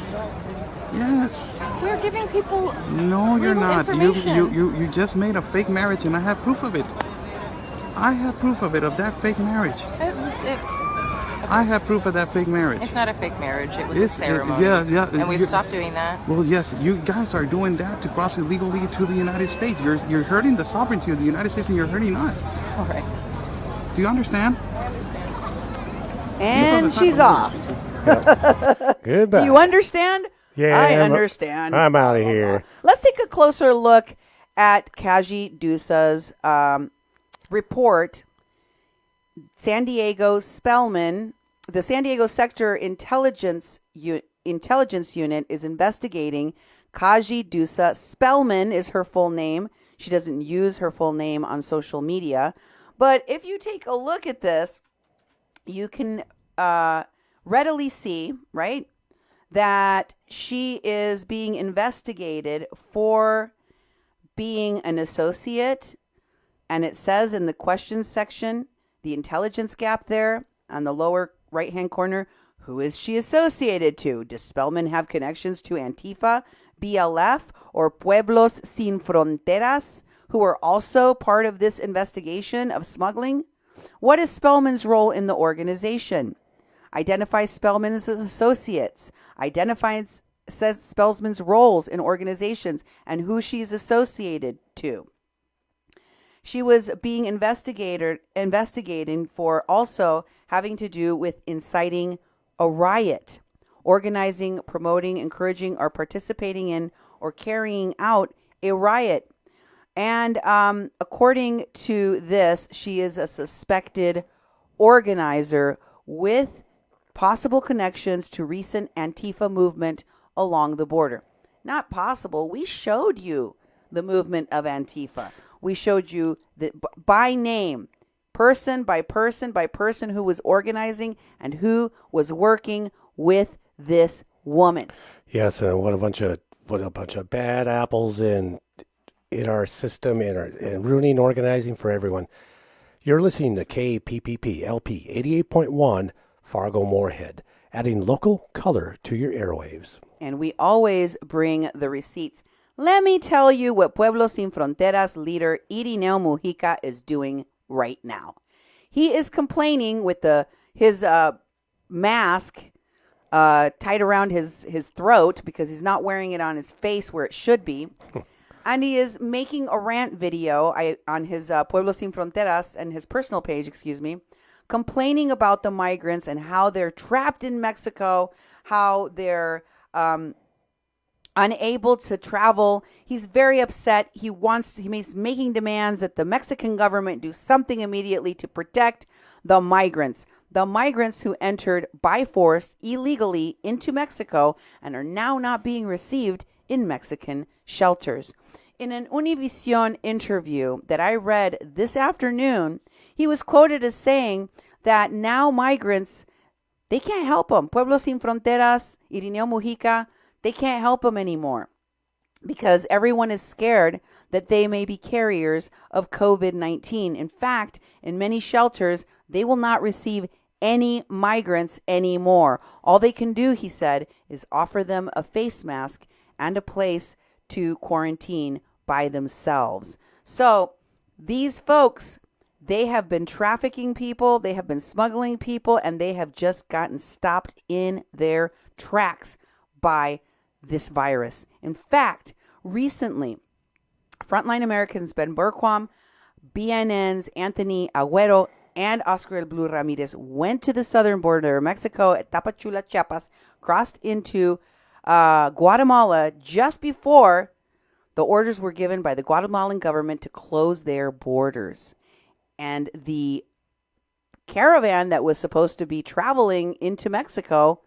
Yes. We're giving people No, you're legal not. information. You just made a fake marriage, and I have proof of it. I have proof of it, of that fake marriage. I have proof of that fake marriage. It's not a fake marriage. It was a ceremony. Yeah. And we've stopped doing that. Well, yes, you guys are doing that to cross illegally to the United States. You're hurting the sovereignty of the United States, and you're hurting us. All right. Do you understand? And she's off. Goodbye. Do you understand? Yeah, I understand. I'm out of here. Let's take a closer look at Kaji Dusa's report. San Diego Spellman, the San Diego Sector Intelligence Unit is investigating Kaji Dusa. Spellman is her full name. She doesn't use her full name on social media. But if you take a look at this, you can readily see, right, that she is being investigated for being an associate. And it says in the questions section, the intelligence gap there on the lower right-hand corner, who is she associated to? Does Spellman have connections to Antifa, BLF, or Pueblos Sin Fronteras, who are also part of this investigation of smuggling? What is Spellman's role in the organization? Identifies Spellman's associates. Says Spellman's roles in organizations and who she's associated to. She was being investigating for also having to do with inciting a riot, organizing, promoting, encouraging, or participating in or carrying out a riot. And according to this, she is a suspected organizer with possible connections to recent Antifa movement along the border. Not possible. We showed you the movement of Antifa. We showed you that by name, person by person by person, who was organizing and who was working with this woman. Yes, and what a bunch of bad apples in our system and ruining organizing for everyone. You're listening to KPPP LP 88.1 Fargo Moorhead, adding local color to your airwaves. And we always bring the receipts. Let me tell you what Pueblos Sin Fronteras leader Irineo Mujica is doing right now. He is complaining with his mask tied around his throat because he's not wearing it on his face where it should be. And he is making a rant video on his Pueblos Sin Fronteras and his personal page, complaining about the migrants and how they're trapped in Mexico, how they're unable to travel. He's very upset. He's making demands that the Mexican government do something immediately to protect the migrants. the migrants who entered by force illegally into Mexico and are now not being received in Mexican shelters. In an Univision interview that I read this afternoon, he was quoted as saying that now migrants, they can't help them. Pueblos Sin Fronteras, Irineo Mujica, they can't help them anymore because everyone is scared that they may be carriers of COVID-19. In fact, in many shelters, they will not receive any migrants anymore. All they can do, he said, is offer them a face mask and a place to quarantine by themselves. So these folks, they have been trafficking people, they have been smuggling people, and they have just gotten stopped in their tracks by this virus. In fact, recently, Frontline Americans Ben Berquam, BNN's Anthony Agüero, and Oscar El Blue Ramirez went to the southern border of Mexico at Tapachula, Chiapas, crossed into Guatemala just before the orders were given by the Guatemalan government to close their borders. And the caravan that was supposed to be traveling into Mexico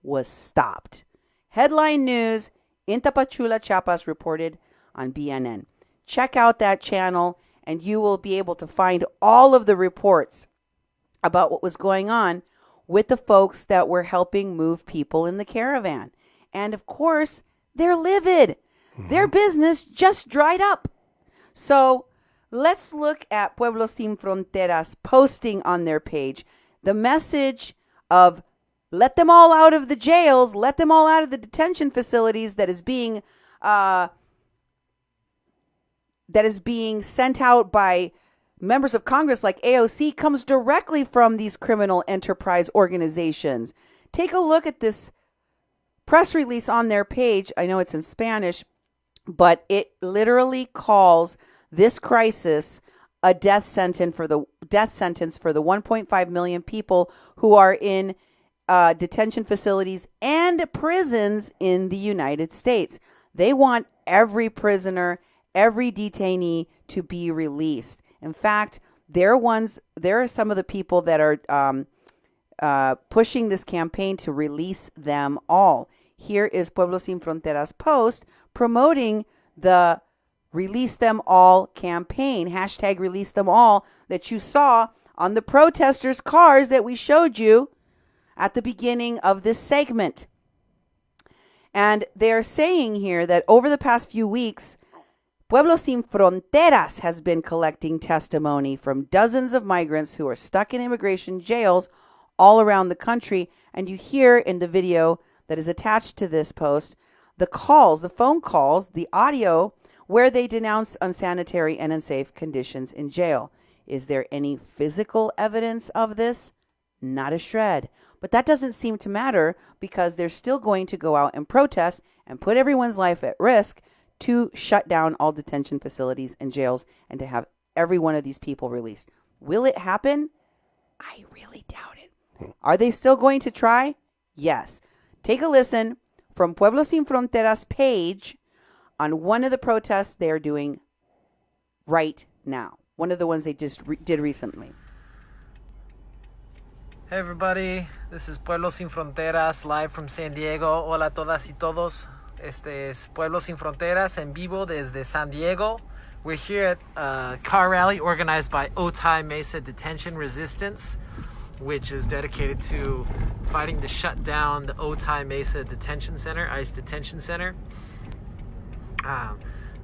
was stopped. Headline news in Tapachula, Chiapas, reported on BNN. Check out that channel and you will be able to find all of the reports about what was going on with the folks that were helping move people in the caravan. And of course, they're livid. Their business just dried up. So let's look at Pueblos Sin Fronteras posting on their page the message of let them all out of the jails, let them all out of the detention facilities that is being sent out by members of Congress like AOC comes directly from these criminal enterprise organizations. Take a look at this press release on their page. I know it's in Spanish, but it literally calls this crisis a death sentence for the 1.5 million people who are in detention facilities and prisons in the United States. They want every prisoner, every detainee to be released. In fact, there are some of the people that are pushing this campaign to release them all. Here is Pueblos Sin Fronteras post promoting the Release Them All campaign, hashtag Release Them All, that you saw on the protesters' cars that we showed you at the beginning of this segment. And they're saying here that over the past few weeks, Pueblos Sin Fronteras has been collecting testimony from dozens of migrants who are stuck in immigration jails all around the country. And you hear in the video that is attached to this post, the phone calls, the audio where they denounce unsanitary and unsafe conditions in jail. Is there any physical evidence of this? Not a shred. But that doesn't seem to matter because they're still going to go out and protest and put everyone's life at risk to shut down all detention facilities and jails and to have every one of these people released. Will it happen? I really doubt it. Are they still going to try? Yes. Take a listen from Pueblos Sin Fronteras page on one of the protests they're doing right now. One of the ones they just did recently. Hey everybody, this is Pueblos Sin Fronteras live from San Diego. Hola todas y todos. Este es Pueblos Sin Fronteras en vivo desde San Diego. We're here at a car rally organized by Otay Mesa Detention Resistance, which is dedicated to fighting to shut down the Otay Mesa Detention Center, ICE Detention Center.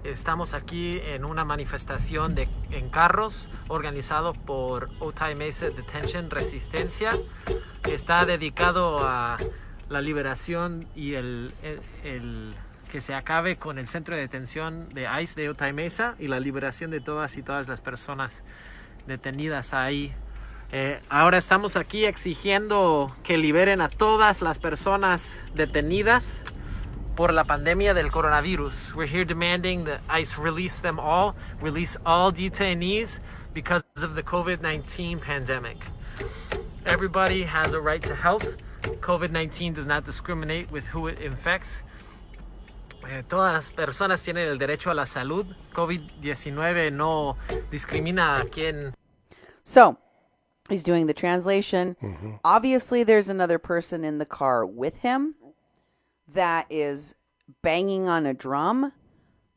Estamos aquí en una manifestación en carros organizado por Otay Mesa Detention Resistencia, que está dedicado a la liberación y el que se acabe con el centro de detención de ICE de Otay Mesa y la liberación de todas las personas detenidas ahí. Ahora estamos aquí exigiendo que liberen a todas las personas detenidas por la pandemia del coronavirus. We're here demanding that ICE release them all, release all detainees because of the COVID-19 pandemic. Everybody has a right to health. COVID-19 does not discriminate with who it infects. Todas las personas tienen el derecho a la salud. COVID-19 no discrimina a quien. So, He's doing the translation. Obviously, there's another person in the car with him that is banging on a drum.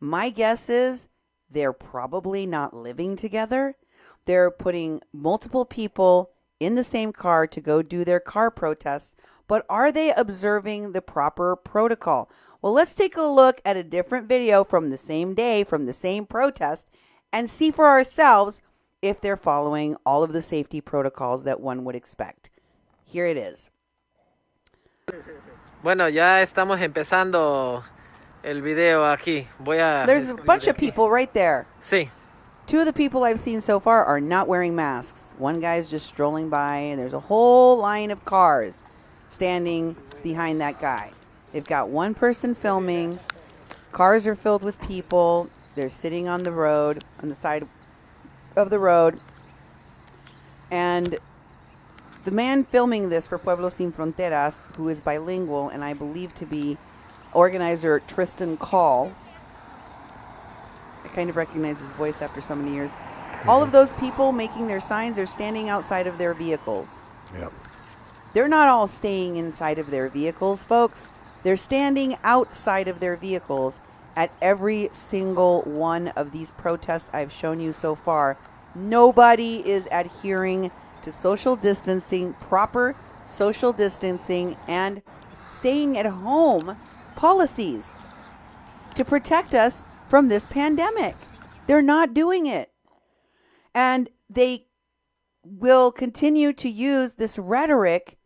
My guess is they're probably not living together. They're putting multiple people in the same car to go do their car protest. But are they observing the proper protocol? Well, let's take a look at a different video from the same day, from the same protest, and see for ourselves if they're following all of the safety protocols that one would expect. Here it is. Bueno, ya estamos empezando el video aquí. There's a bunch of people right there. Sí. Two of the people I've seen so far are not wearing masks. One guy's just strolling by, and there's a whole line of cars standing behind that guy. They've got one person filming. Cars are filled with people. They're sitting on the road, on the side of the road. And the man filming this for Pueblos Sin Fronteras, who is bilingual and I believe to be organizer Tristan Call, I kind of recognize his voice after so many years. All of those people making their signs are standing outside of their vehicles. Yep. They're not all staying inside of their vehicles, folks. They're standing outside of their vehicles at every single one of these protests I've shown you so far. Nobody is adhering to social distancing, proper social distancing, and staying at home policies to protect us from this pandemic. They're not doing it. And they will continue to use this rhetoric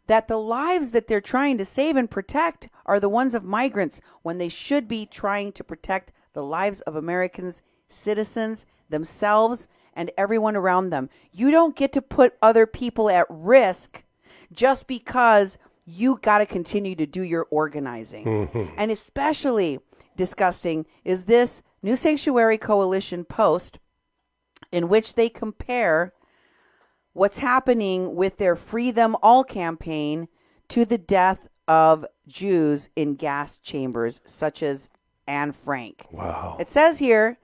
that the lives that they're trying to save and protect are the ones of migrants, when they should be trying to protect the lives of Americans, citizens, themselves, and everyone around them. You don't get to put other people at risk just because you got to continue to do your organizing. And especially disgusting is this New Sanctuary Coalition post in which they compare what's happening with their Free Them All campaign to the death of Jews in gas chambers, such as Anne Frank. Wow. It says here,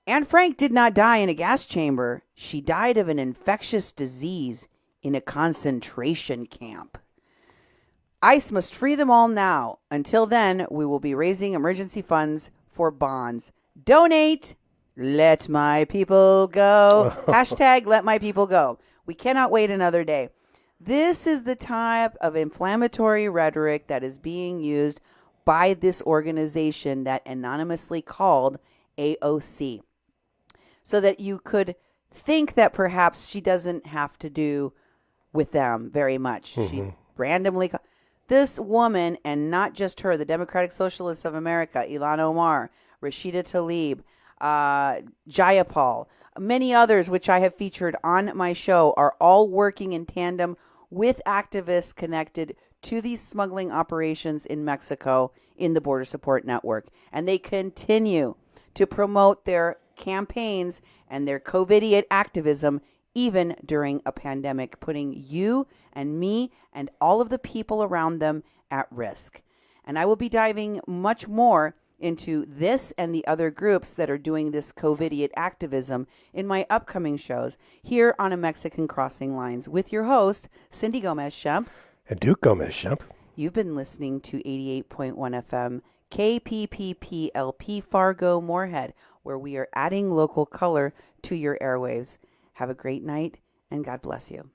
Anne Frank did not die in a gas chamber. She died of an infectious disease in a concentration camp. ICE must free them all now. Until then, we will be raising emergency funds for bonds. Donate. Let my people go. Hashtag let my people go. We cannot wait another day. This is the type of inflammatory rhetoric that is being used by this organization that anonymously called AOC. So that you could think that perhaps she doesn't have to do with them very much. She randomly... This woman, and not just her, the Democratic Socialists of America, Ilhan Omar, Rashida Tlaib, Jayapal, many others which I have featured on my show, are all working in tandem with activists connected to these smuggling operations in Mexico in the Border Support Network. And they continue to promote their campaigns and their Covidiot activism even during a pandemic, putting you and me and all of the people around them at risk. And I will be diving much more into this and the other groups that are doing this Covidiot activism in my upcoming shows here on A Mexican Crossing Lines with your host, Cindy Gomez-Schempp. And Duke Gomez-Schempp. You've been listening to 88.1 FM KPPPLP Fargo Moorhead, where we are adding local color to your airwaves. Have a great night, and God bless you.